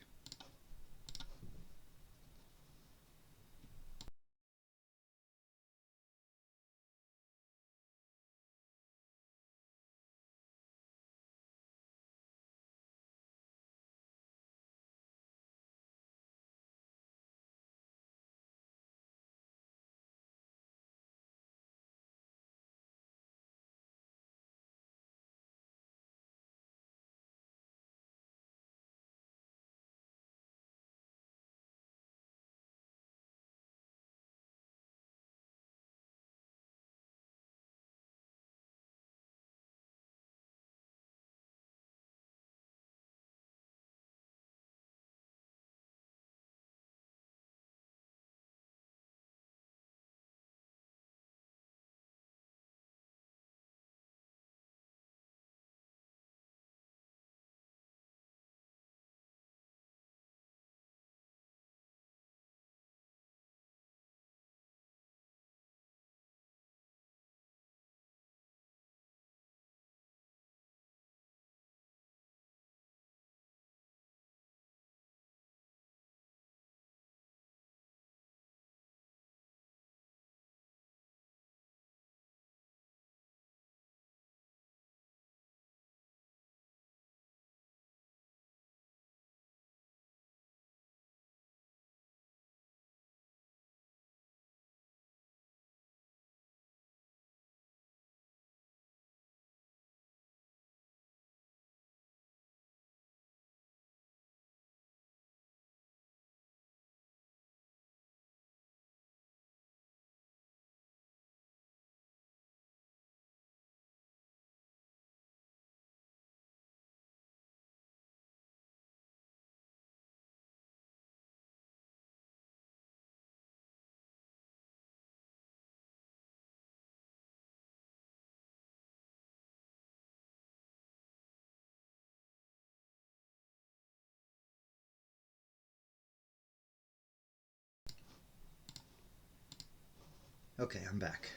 Okay, I'm back.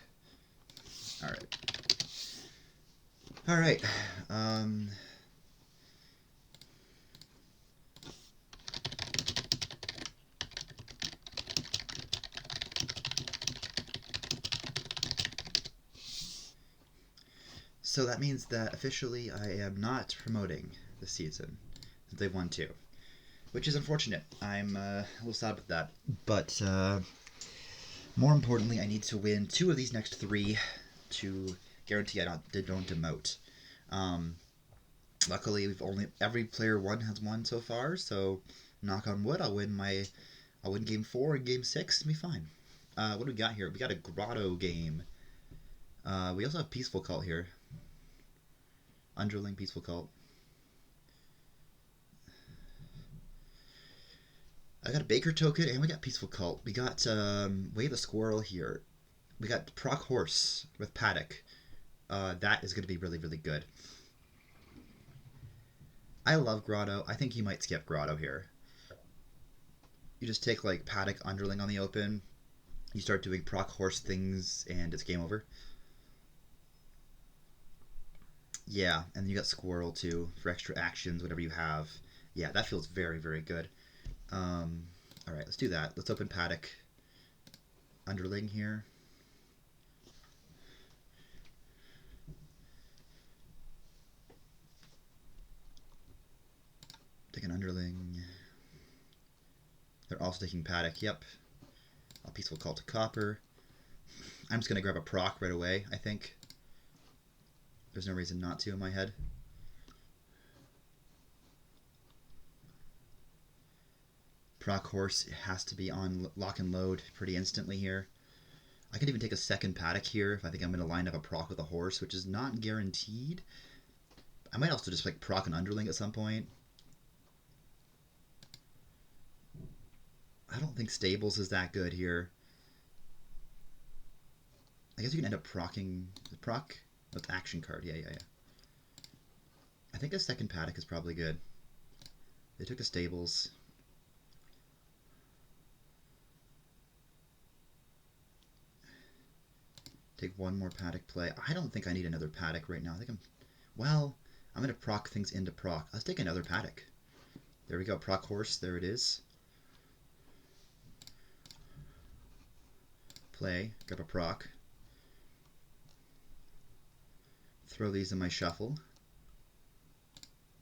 Alright. So that means that officially I am not promoting this season, since they've won 2. Which is unfortunate. I'm a little sad with that. But More importantly, I need to win 2 of these next 3 to guarantee I don't demote. Luckily, every player 1 has won so far, so knock on wood, I'll win game 4 and game 6 and be fine. What do we got here? We got a grotto game. We also have peaceful cult here. Underling peaceful cult. I got a Baker token and we got peaceful cult. We got Way the Squirrel here. We got proc horse with paddock. That is going to be really, really good. I love grotto. I think you might skip grotto here. You just take like paddock underling on the open. You start doing proc horse things and it's game over. Yeah, and then you got squirrel too for extra actions, whatever you have. Yeah, that feels very, very good. All right, let's do that. Let's open paddock underling here. Take an underling. They're also taking paddock. Yep. A peaceful call to copper. I'm just gonna grab a proc right away. I think there's no reason not to in my head. Proc horse has to be on lock and load pretty instantly here. I could even take a second paddock here if I think I'm going to line up a proc with a horse, which is not guaranteed. I might also just like proc an underling at some point. I don't think stables is that good here. I guess you can end up procking the proc with action card. Yeah. I think a second paddock is probably good. They took a stables. Take one more paddock play. I don't think I need another paddock right now. I think I'm going to proc things into proc. Let's take another paddock. There we go. Proc horse. There it is. Play. Grab a proc. Throw these in my shuffle.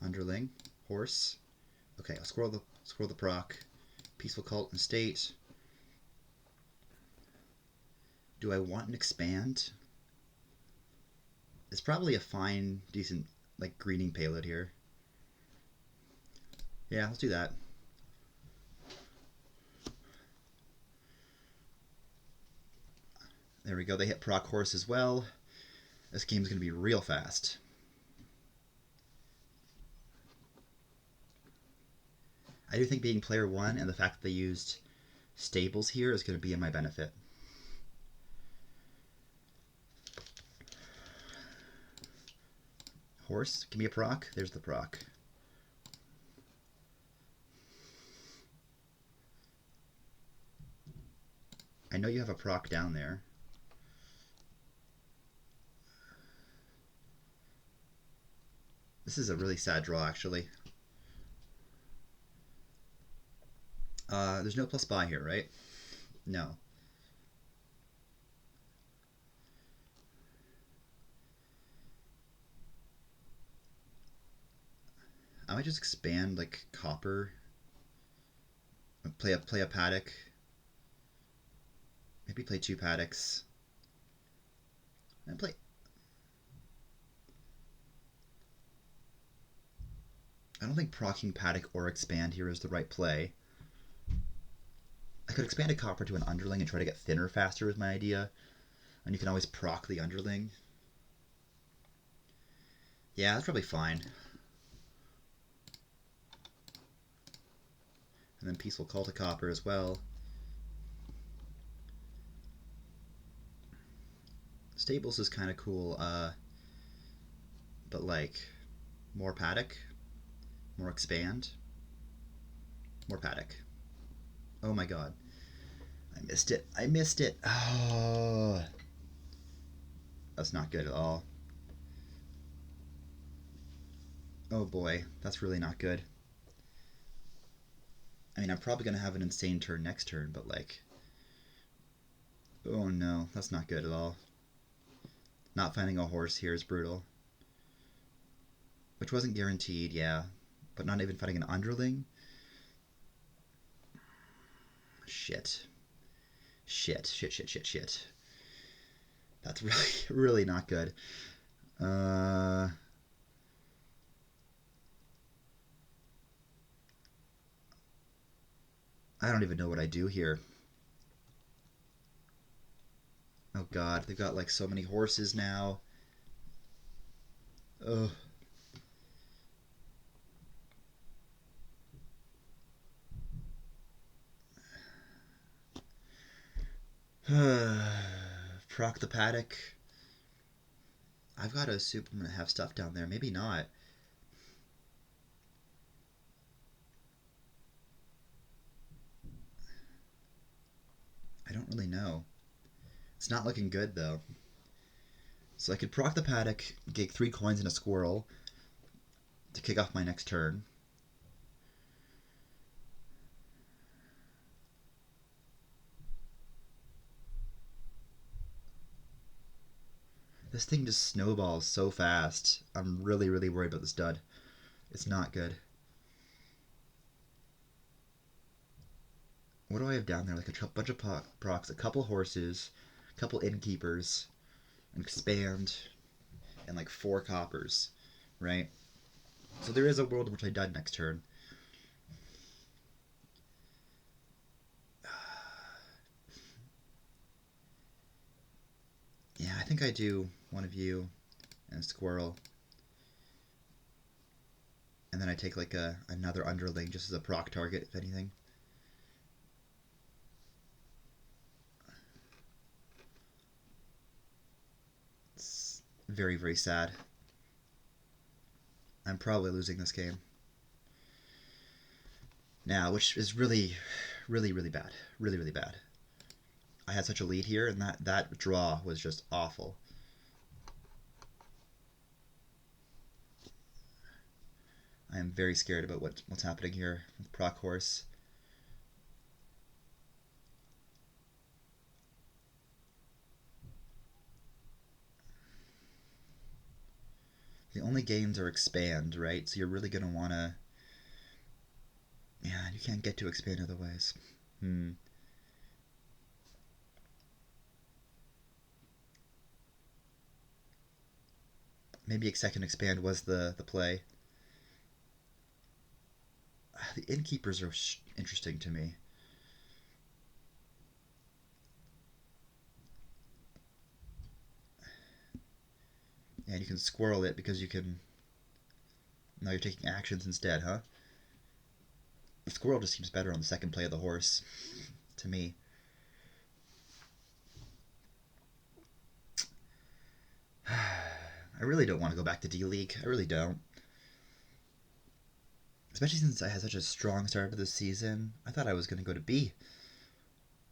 Underling. Horse. Okay, I'll scroll the proc. Peaceful cult and state. Do I want an expand? It's probably a fine, decent, like, greening payload here. Yeah, let's do that. There we go. They hit proc horse as well. This game's going to be real fast. I do think being player 1 and the fact that they used stables here is going to be in my benefit. Horse, give me a proc. There's the proc. I know you have a proc down there. This is a really sad draw, actually. There's no plus buy here, right? No. I might just expand like copper. Play a paddock. Maybe play 2 paddocks. And play. I don't think proccing paddock or expand here is the right play. I could expand a copper to an underling and try to get thinner faster is my idea. And you can always proc the underling. Yeah, that's probably fine. And then peaceful call to copper as well. Stables is kind of cool, but like more paddock, more expand, more paddock. Oh my god. I missed it. I missed it. Oh. That's not good at all. Oh boy, that's really not good. I mean, I'm probably going to have an insane turn next turn, but like... Oh no, that's not good at all. Not finding a horse here is brutal. Which wasn't guaranteed, yeah. But not even finding an underling? Shit. Shit, shit, shit, shit, shit. That's really, really not good. I don't even know what I do here. Oh god, they've got like so many horses now. Ugh. Proc the paddock. I've got to assume I'm gonna have stuff down there. Maybe not. I don't really know. It's not looking good though. So I could proc the paddock, get 3 coins and a squirrel to kick off my next turn. This thing just snowballs so fast. I'm really, really worried about this dud. It's not good. What do I have down there? Like a bunch of procs, a couple horses, a couple innkeepers, an expand, and like 4 coppers, right? So there is a world in which I dud next turn. Yeah, I think I do one of you and a squirrel. And then I take like another underling just as a proc target, if anything. It's very, very sad. I'm probably losing this game. Now, which is really, really, really bad. Really, really bad. I had such a lead here, and that draw was just awful. I am very scared about what's happening here with proc horse. The only gains are expand, right? So you're really going to want to... Yeah, you can't get to expand otherwise. Maybe a second expand was the play. The innkeepers are interesting to me. And you can squirrel it because you can... Now you're taking actions instead, huh? The squirrel just seems better on the second play of the horse, to me. I really don't want to go back to D-League. I really don't. Especially since I had such a strong start to the season. I thought I was going to go to B.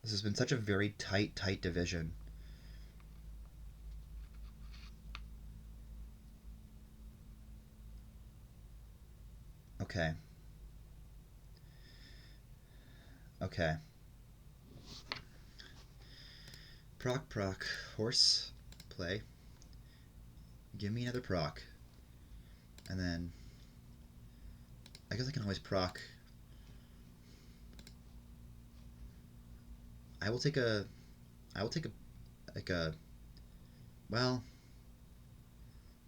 This has been such a very tight, tight division. Okay. Okay. Proc, proc. Horse. Play. Give me another proc. And then... I guess I can always proc. I will take a... Like a... Well...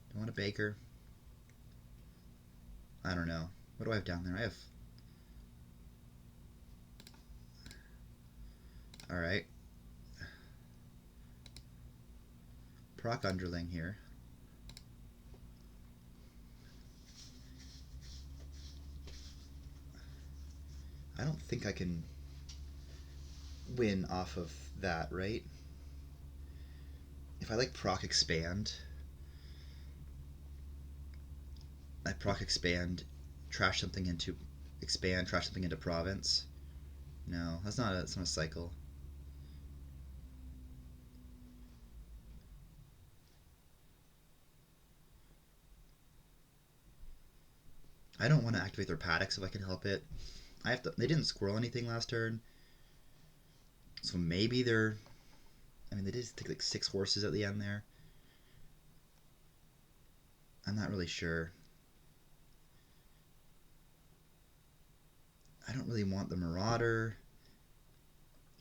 Do I want a baker? I don't know. What do I have down there? I have... Alright. Proc underling here. I don't think I can win off of that, right? If I like proc expand, I proc expand, trash something into expand, trash something into province. No, that's not a cycle. I don't want to activate their paddocks if I can help it. I have to. They didn't squirrel anything last turn, so maybe they're... I mean, they did take like 6 horses at the end there. I'm not really sure. I don't really want the Marauder.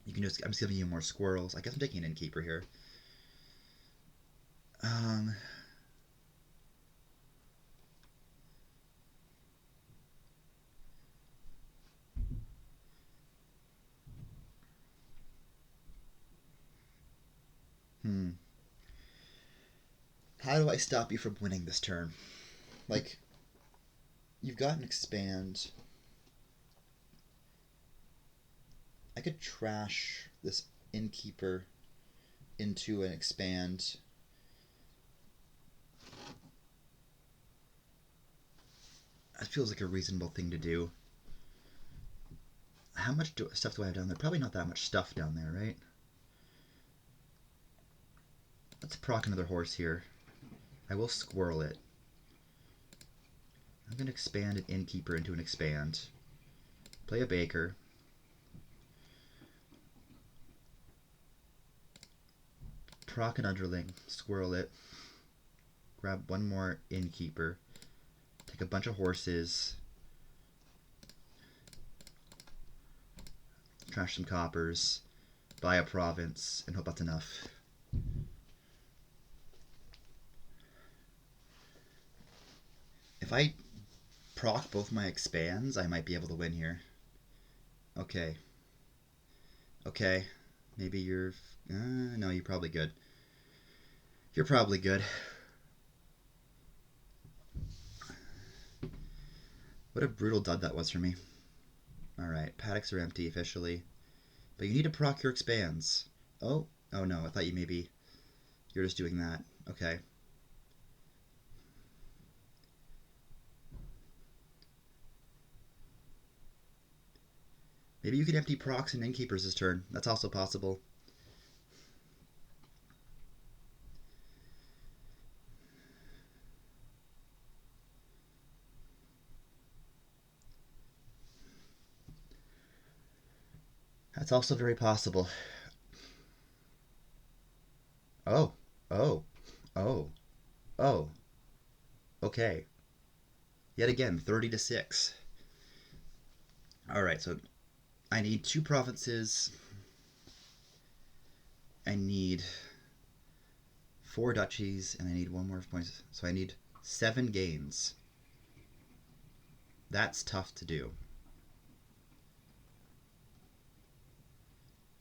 You can just, I'm just giving you more squirrels. I guess I'm taking an innkeeper here. Um, How do I stop you from winning this turn? Like, you've got an expand. I could trash this innkeeper into an expand. That feels like a reasonable thing to do. How much stuff do I have down there? Probably not that much stuff down there, right? Let's proc another horse here. I will squirrel it. I'm going to expand an innkeeper into an expand. Play a baker. Proc an underling. Squirrel it. Grab one more innkeeper. Take a bunch of horses. Trash some coppers. Buy a province. And hope that's enough. If I proc both my expands, I might be able to win here. Okay. Okay. Maybe you're... no, you're probably good. You're probably good. What a brutal dud that was for me. Alright, paddocks are empty officially. But you need to proc your expands. Oh no, I thought you maybe... You're just doing that. Okay. Maybe you can empty procs and innkeepers this turn. That's also possible. That's also very possible. Oh. Okay. Yet again, 30-6. Alright, so I need 2 provinces. I need 4 duchies, and I need 1 more points. So I need 7 gains. That's tough to do.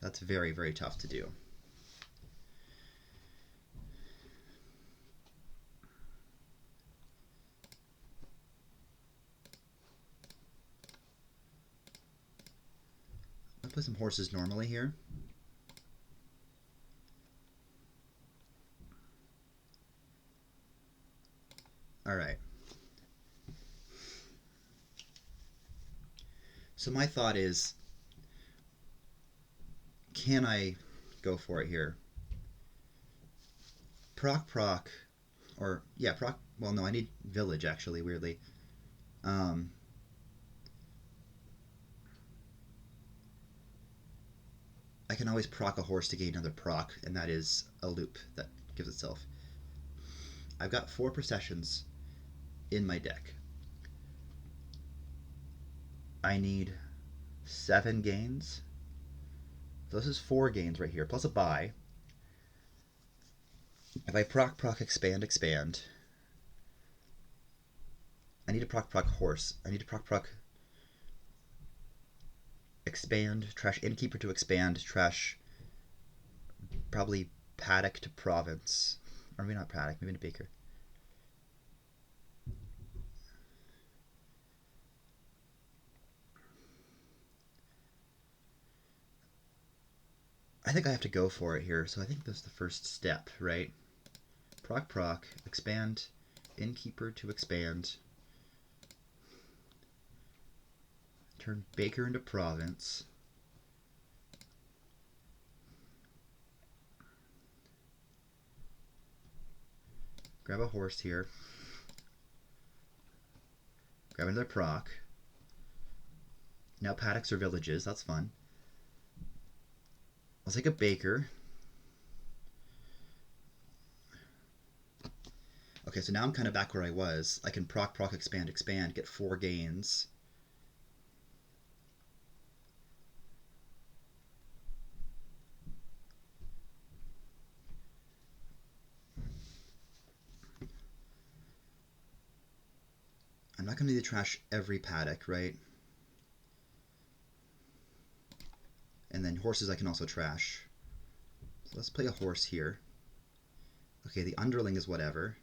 That's very, very tough to do. I'll play some horses normally here. Alright. So my thought is, can I go for it here? Proc, or, yeah, proc, well, no, I need village, actually, weirdly. I can always proc a horse to gain another proc, and that is a loop that gives itself. I've got 4 processions in my deck. I need 7 gains. So this is 4 gains right here, plus a buy. If I proc, expand, I need to proc horse. I need to proc expand, trash innkeeper to expand, trash probably paddock to province. Or maybe not paddock, maybe to baker. I think I have to go for it here, so I think that's the first step, right? Proc, expand, innkeeper to expand. Turn baker into province. Grab a horse here. Grab another proc. Now paddocks are villages, that's fun. I'll take a baker. Okay, so now I'm kind of back where I was. I can proc, expand, get 4 gains. not going to need to trash every paddock, right? And then horses I can also trash. So let's play a horse here. Okay, the underling is whatever.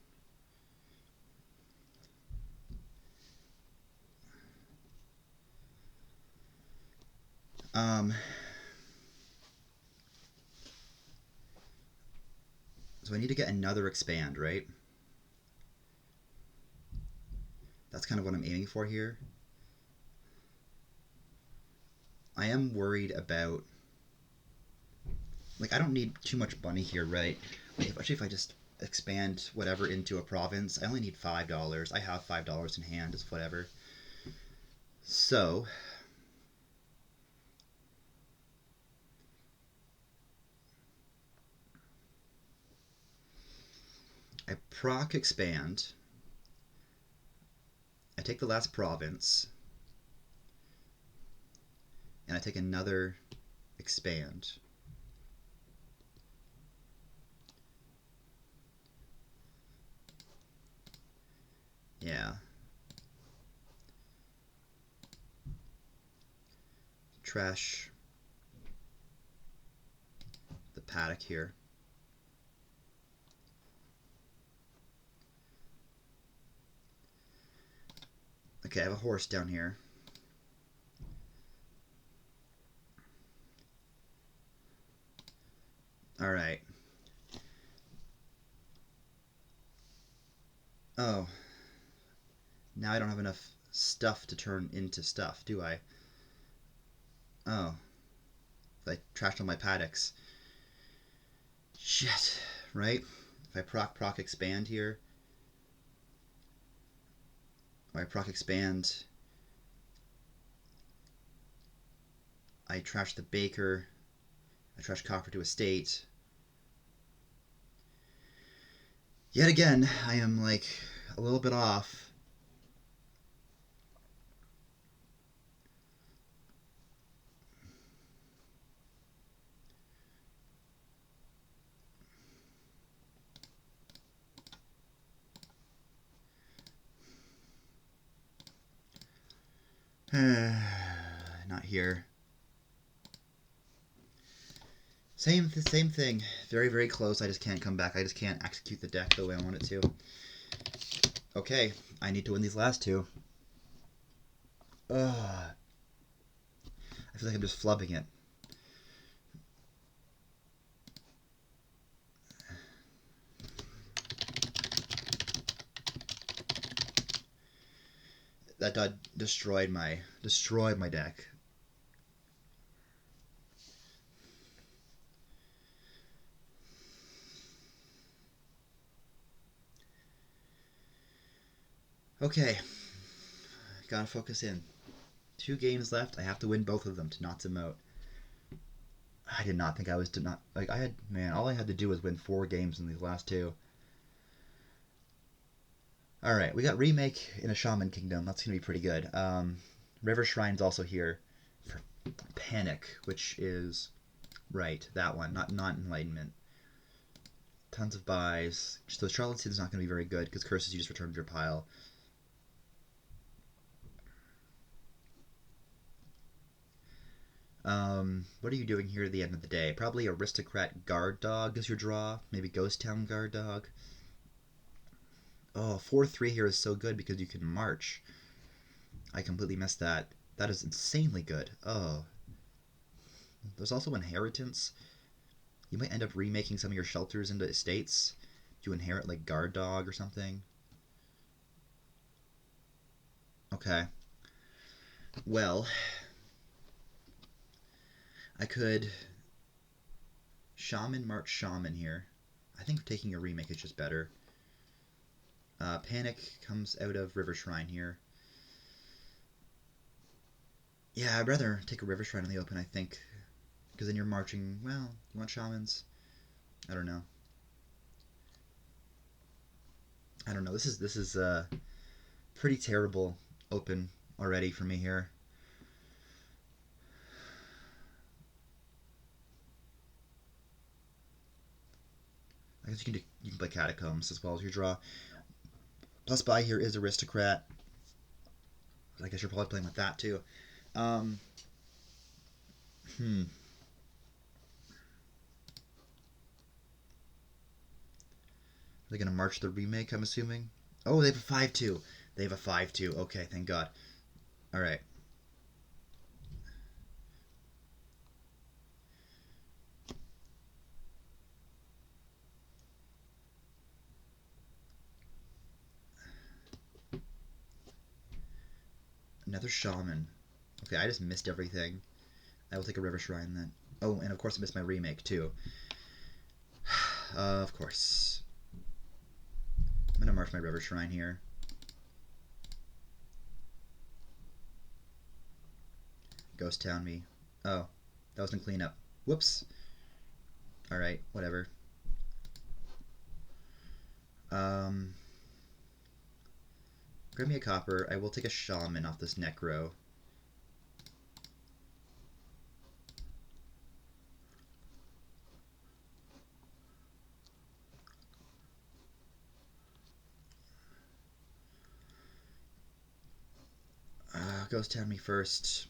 So I need to get another expand, right? That's kind of what I'm aiming for here. I am worried about... Like, I don't need too much money here, right? Especially if I just expand whatever into a province. I only need $5. I have $5 in hand, it's whatever. So... I proc expand. I take the last province. And I take another expand. Yeah. Trash the paddock here. Okay, I have a horse down here. Alright. Oh. Now I don't have enough stuff to turn into stuff, do I? Oh. I trashed all my paddocks. Shit. Right? If I proc expand here. Or I proc expand. I trash the baker. I trash copper to estate. Yet again, I am like a little bit off. Not here. Same thing. Very, very close. I just can't come back. I just can't execute the deck the way I want it to. Okay, I need to win these last two. Ugh. I feel like I'm just flubbing it. That dot destroyed my deck. Okay, gotta focus in. 2 games left. I have to win both of them to not demote. I did not think I was like I had all I had to do was win 4 games in these last 2. All right, we got remake in a Shaman Kingdom. That's gonna be pretty good. River Shrine's also here for Panic, which is right that one, not Enlightenment. Tons of buys. So Charlotte Seed is not gonna be very good because curses you just return to your pile. What are you doing here at the end of the day? Probably Aristocrat Guard Dog is your draw. Maybe Ghost Town Guard Dog. Oh, 4-3 here is so good because you can march. I completely missed that. That is insanely good. Oh. There's also Inheritance. You might end up remaking some of your shelters into estates. You inherit like Guard Dog or something. Okay. Well, I could Shaman March Shaman here. I think taking a remake is just better. Panic comes out of River Shrine here. Yeah, I'd rather take a River Shrine in the open, I think. Because then you're marching, well, you want Shamans? I don't know. This is pretty terrible open already for me here. I guess you can play Catacombs as well as your draw. Plus buy here is Aristocrat. I guess you're probably playing with that too. Um, hmm. They're gonna march the remake, I'm assuming. Oh, they have a 5-2. They have a 5-2. Okay, thank God. All right. Another shaman. Okay, I just missed everything. I will take a river shrine then. Oh, and of course I missed my remake too. Of course. I'm gonna march my river shrine here. Ghost town me. Oh, that was in cleanup. Whoops. All right, whatever. Um, grab me a copper. I will take a shaman off this necro. Ghost town me first.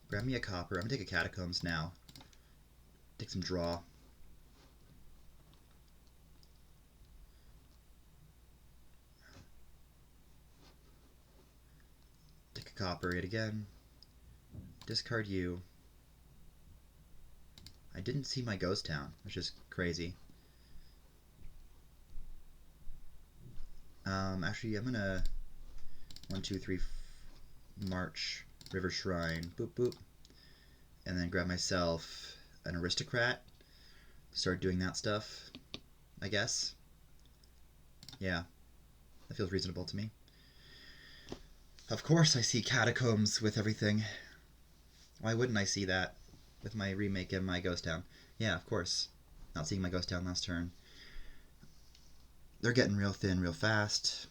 Grab me a copper. I'm gonna take a catacombs now. Take some draw. Take a copper yet again. Discard you. I didn't see my ghost town, which is crazy. Actually, I'm gonna 1, 2, 3, march river shrine. Boop boop, and then grab myself an aristocrat. Start doing that stuff, I guess. Yeah, that feels reasonable to me. Of course, I see catacombs with everything. Why wouldn't I see that with my remake and my ghost town? Yeah, of course. Not seeing my ghost town last turn. They're getting real thin real fast.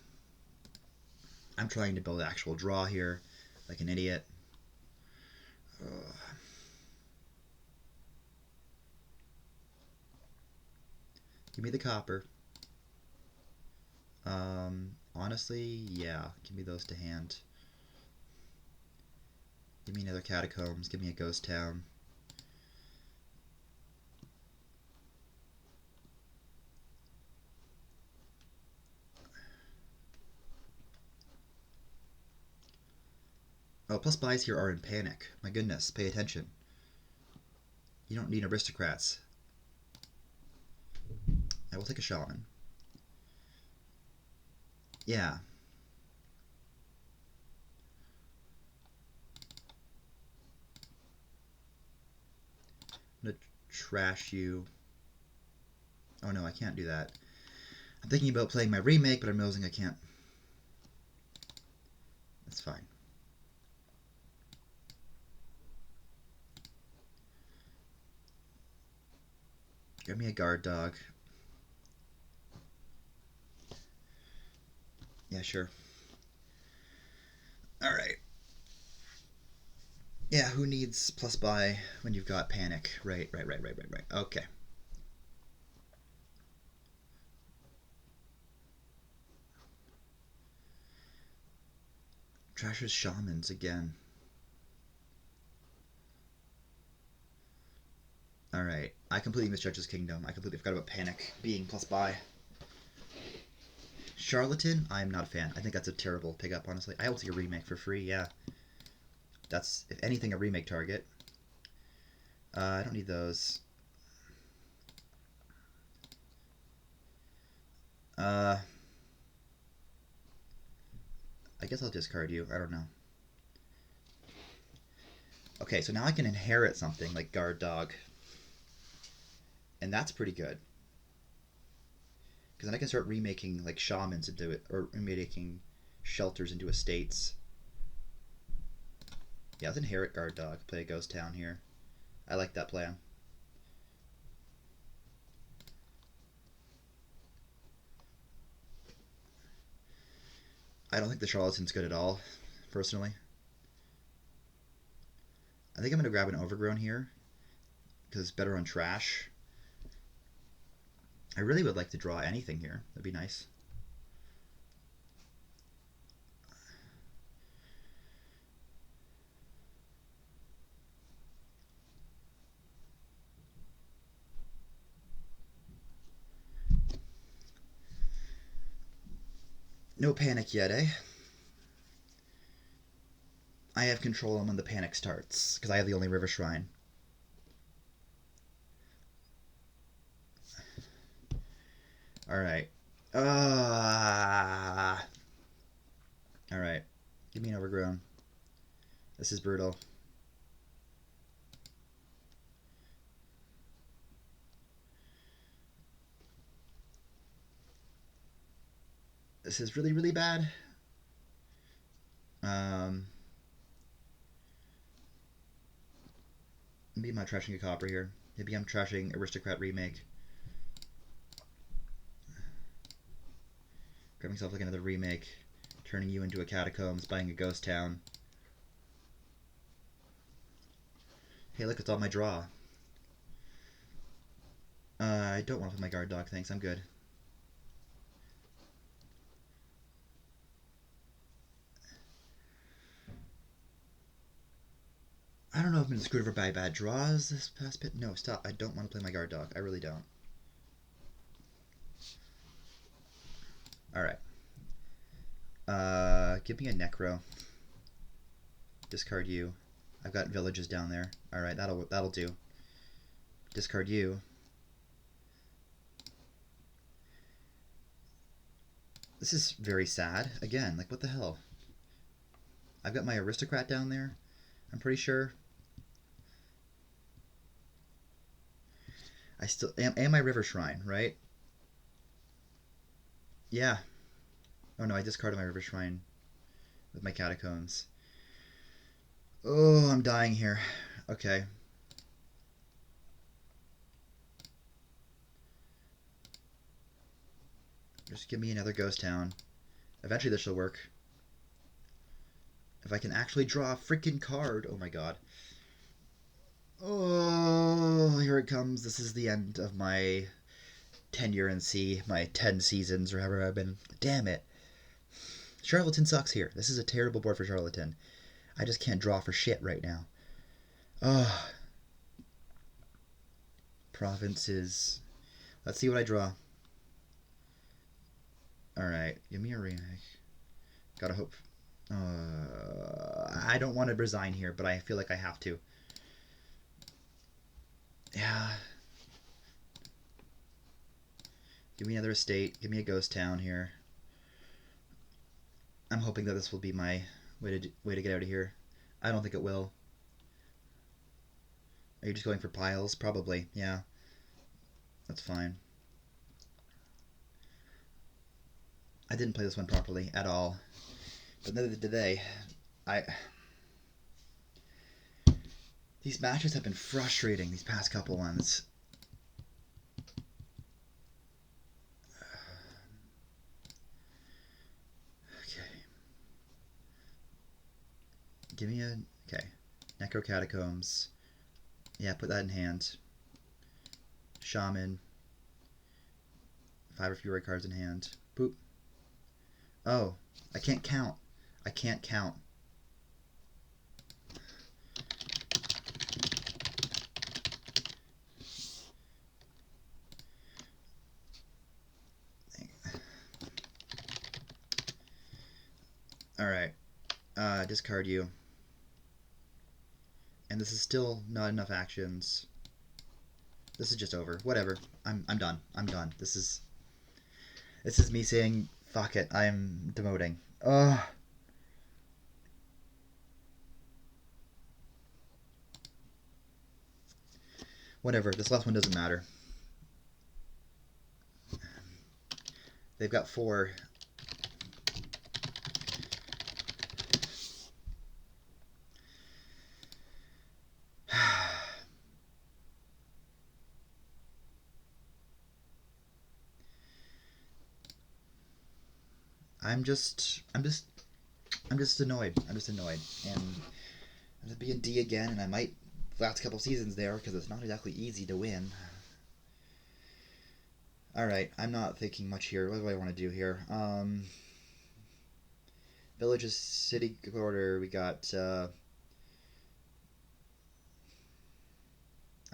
I'm trying to build actual draw here, like an idiot. Ugh. Give me the copper. Honestly, yeah. Give me those to hand. Give me another catacombs. Give me a ghost town. Oh, plus buys here are in panic. My goodness, pay attention. You don't need aristocrats. I will take a shaman. Yeah. I'm gonna trash you. Oh no, I can't do that. I'm thinking about playing my remake, but I'm realizing I can't. That's fine. Give me a guard dog. Yeah, sure. Alright. Yeah, who needs plus buy when you've got panic? Right. Okay. Trasher's shamans again. Alright. I completely misjudged his kingdom. I completely forgot about panic being plus buy. Charlatan, I'm not a fan. I think that's a terrible pickup, honestly. I will take a remake for free, yeah. That's, if anything, a remake target. I don't need those. I guess I'll discard you. I don't know. Okay, so now I can inherit something like guard dog. And that's pretty good. Because then I can start remaking like shamans into it, or remaking shelters into estates. Yeah, let's inherit guard dog. Play a ghost town here. I like that plan. I don't think the charlatan's good at all, personally. I think I'm gonna grab an overgrown here because it's better on trash. I really would like to draw anything here. That'd be nice. No panic yet, eh? I have control on when the panic starts, because I have the only river shrine. Alright. Alright. Give me an overgrown. This is brutal. This is really, really bad. Maybe I'm not trashing a copper here. Maybe I'm trashing Aristocrat Remake. Grab myself like another remake. Turning you into a catacombs, buying a ghost town. Hey, look, it's all my draw. I don't want to put my guard dog, thanks, I'm good. I don't know if I've been screwed over by bad draws this past bit. No, stop. I don't want to play my guard dog. I really don't. Alright. Give me a Necro. Discard you. I've got villages down there. Alright, that'll do. Discard you. This is very sad. Again, like, what the hell? I've got my Aristocrat down there, I'm pretty sure. I still am my River Shrine, right? Yeah. Oh no, I discarded my River Shrine with my Catacombs. Oh, I'm dying here. Okay. Just give me another ghost town. Eventually this will work. If I can actually draw a freaking card. Oh my god. Oh, here it comes. This is the end of my tenure in C, my 10 seasons or however I've been. Damn it. Charlatan sucks here. This is a terrible board for Charlatan. I just can't draw for shit right now. Oh. Provinces. Let's see what I draw. Alright, give me a remake. Gotta hope. I don't want to resign here, but I feel like I have to. Yeah. Give me another estate. Give me a ghost town here. I'm hoping that this will be my way to get out of here. I don't think it will. Are you just going for piles? Probably, yeah. That's fine. I didn't play this one properly at all. But neither did they. These matches have been frustrating, these past couple ones. Okay. Give me a... Okay. Necro Catacombs. Yeah, put that in hand. Shaman. 5 or fewer cards in hand. Boop. Oh, I can't count. I can't count. Alright. Discard you. And this is still not enough actions. This is just over. Whatever. I'm done. I'm done. This is me saying fuck it. I'm demoting. Ugh. Whatever. This last one doesn't matter. They've got 4. I'm just annoyed. I'm just annoyed. And I'm be in D again, and I might last couple seasons there because it's not exactly easy to win. Alright, I'm not thinking much here. What do I want to do here? Villages, city quarter, we got, I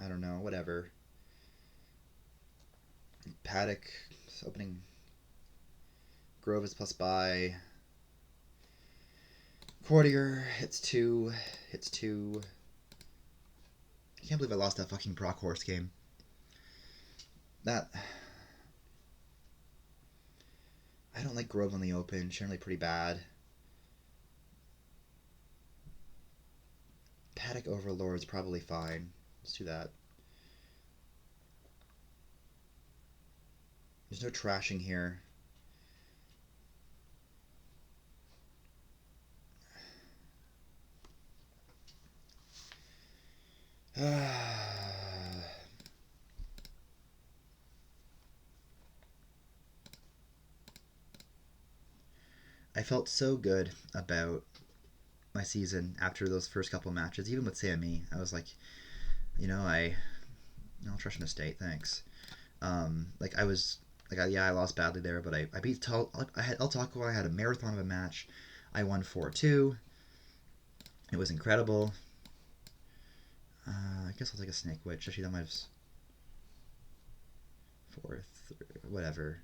don't know, whatever. Paddock, opening Grove is plus by. Courtier hits 2. Hits 2. I can't believe I lost that fucking proc horse game. That... I don't like Grove on the open. Generally pretty bad. Paddock Overlord's probably fine. Let's do that. There's no trashing here. I felt so good about my season after those first couple matches, even with Sammy. I was like, I'll trust in a state, thanks. I lost badly there, but I beat I had El Taco. I had a marathon of a match. I won 4-2. It was incredible. I guess I'll take a Snake Witch. Actually, that might have... Fourth, whatever.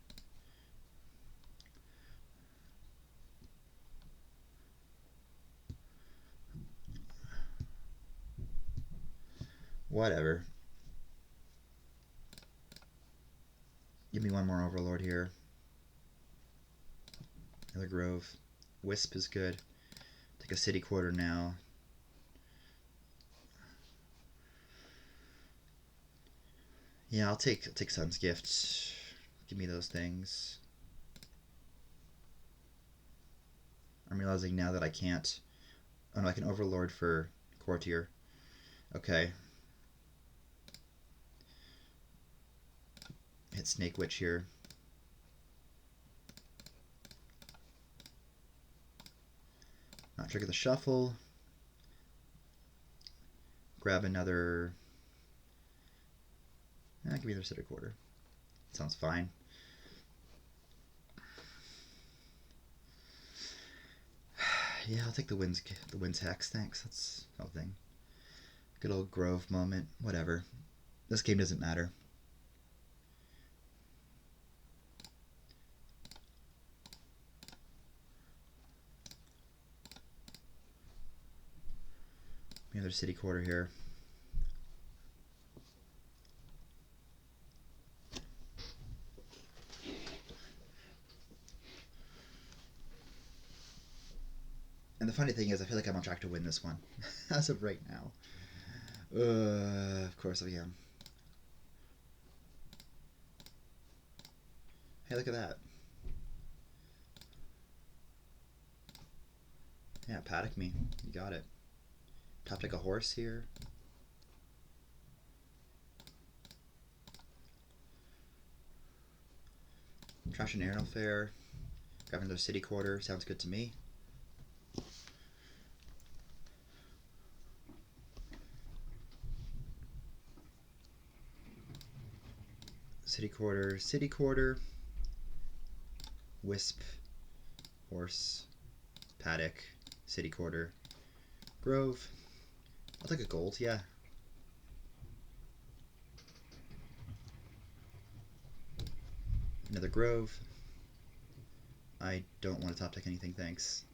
Whatever. Give me one more Overlord here. Another Grove. Wisp is good. Take a City Quarter now. Yeah, I'll take Sun's Gift. Give me those things. I'm realizing now that I can't... Oh no, I can Overlord for Courtier. Okay. Hit Snake Witch here. Not trigger the shuffle. Grab another... give me another City Quarter. Sounds fine. Yeah, I'll take the Wind's Hex, thanks. That's something. Good old Grove moment. Whatever. This game doesn't matter. Another City Quarter here. And the funny thing is, I feel like I'm on track to win this one, as of right now. Of course I am. Hey, look at that. Yeah, paddock me. You got it. Top deck a horse here. Trash and Arenal Fair. Grab another City Quarter. Sounds good to me. City Quarter, City Quarter. Wisp. Horse. Paddock. City Quarter. Grove. I'll take a gold, yeah. Another Grove. I don't want to top deck anything, thanks.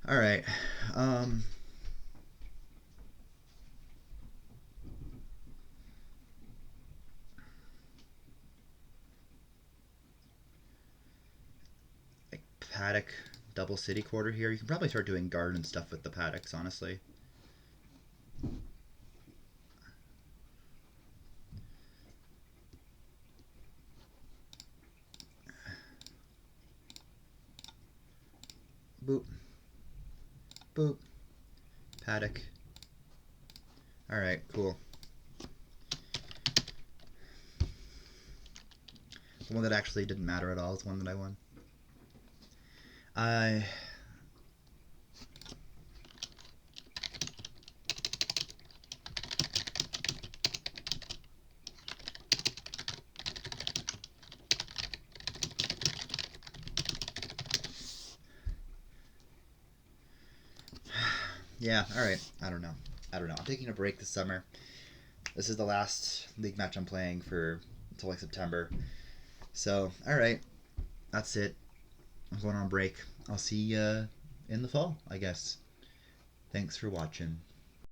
Alright. Paddock, double City Quarter here. You can probably start doing garden stuff with the paddocks, honestly. Boop. Boop. Paddock. Alright, cool. The one that actually didn't matter at all is one that I won. Yeah, alright. I don't know. I'm taking a break this summer. This is the last league match I'm playing for until like September. So, all right, that's it. I'm going on break. I'll see you in the fall, I guess. Thanks for watching.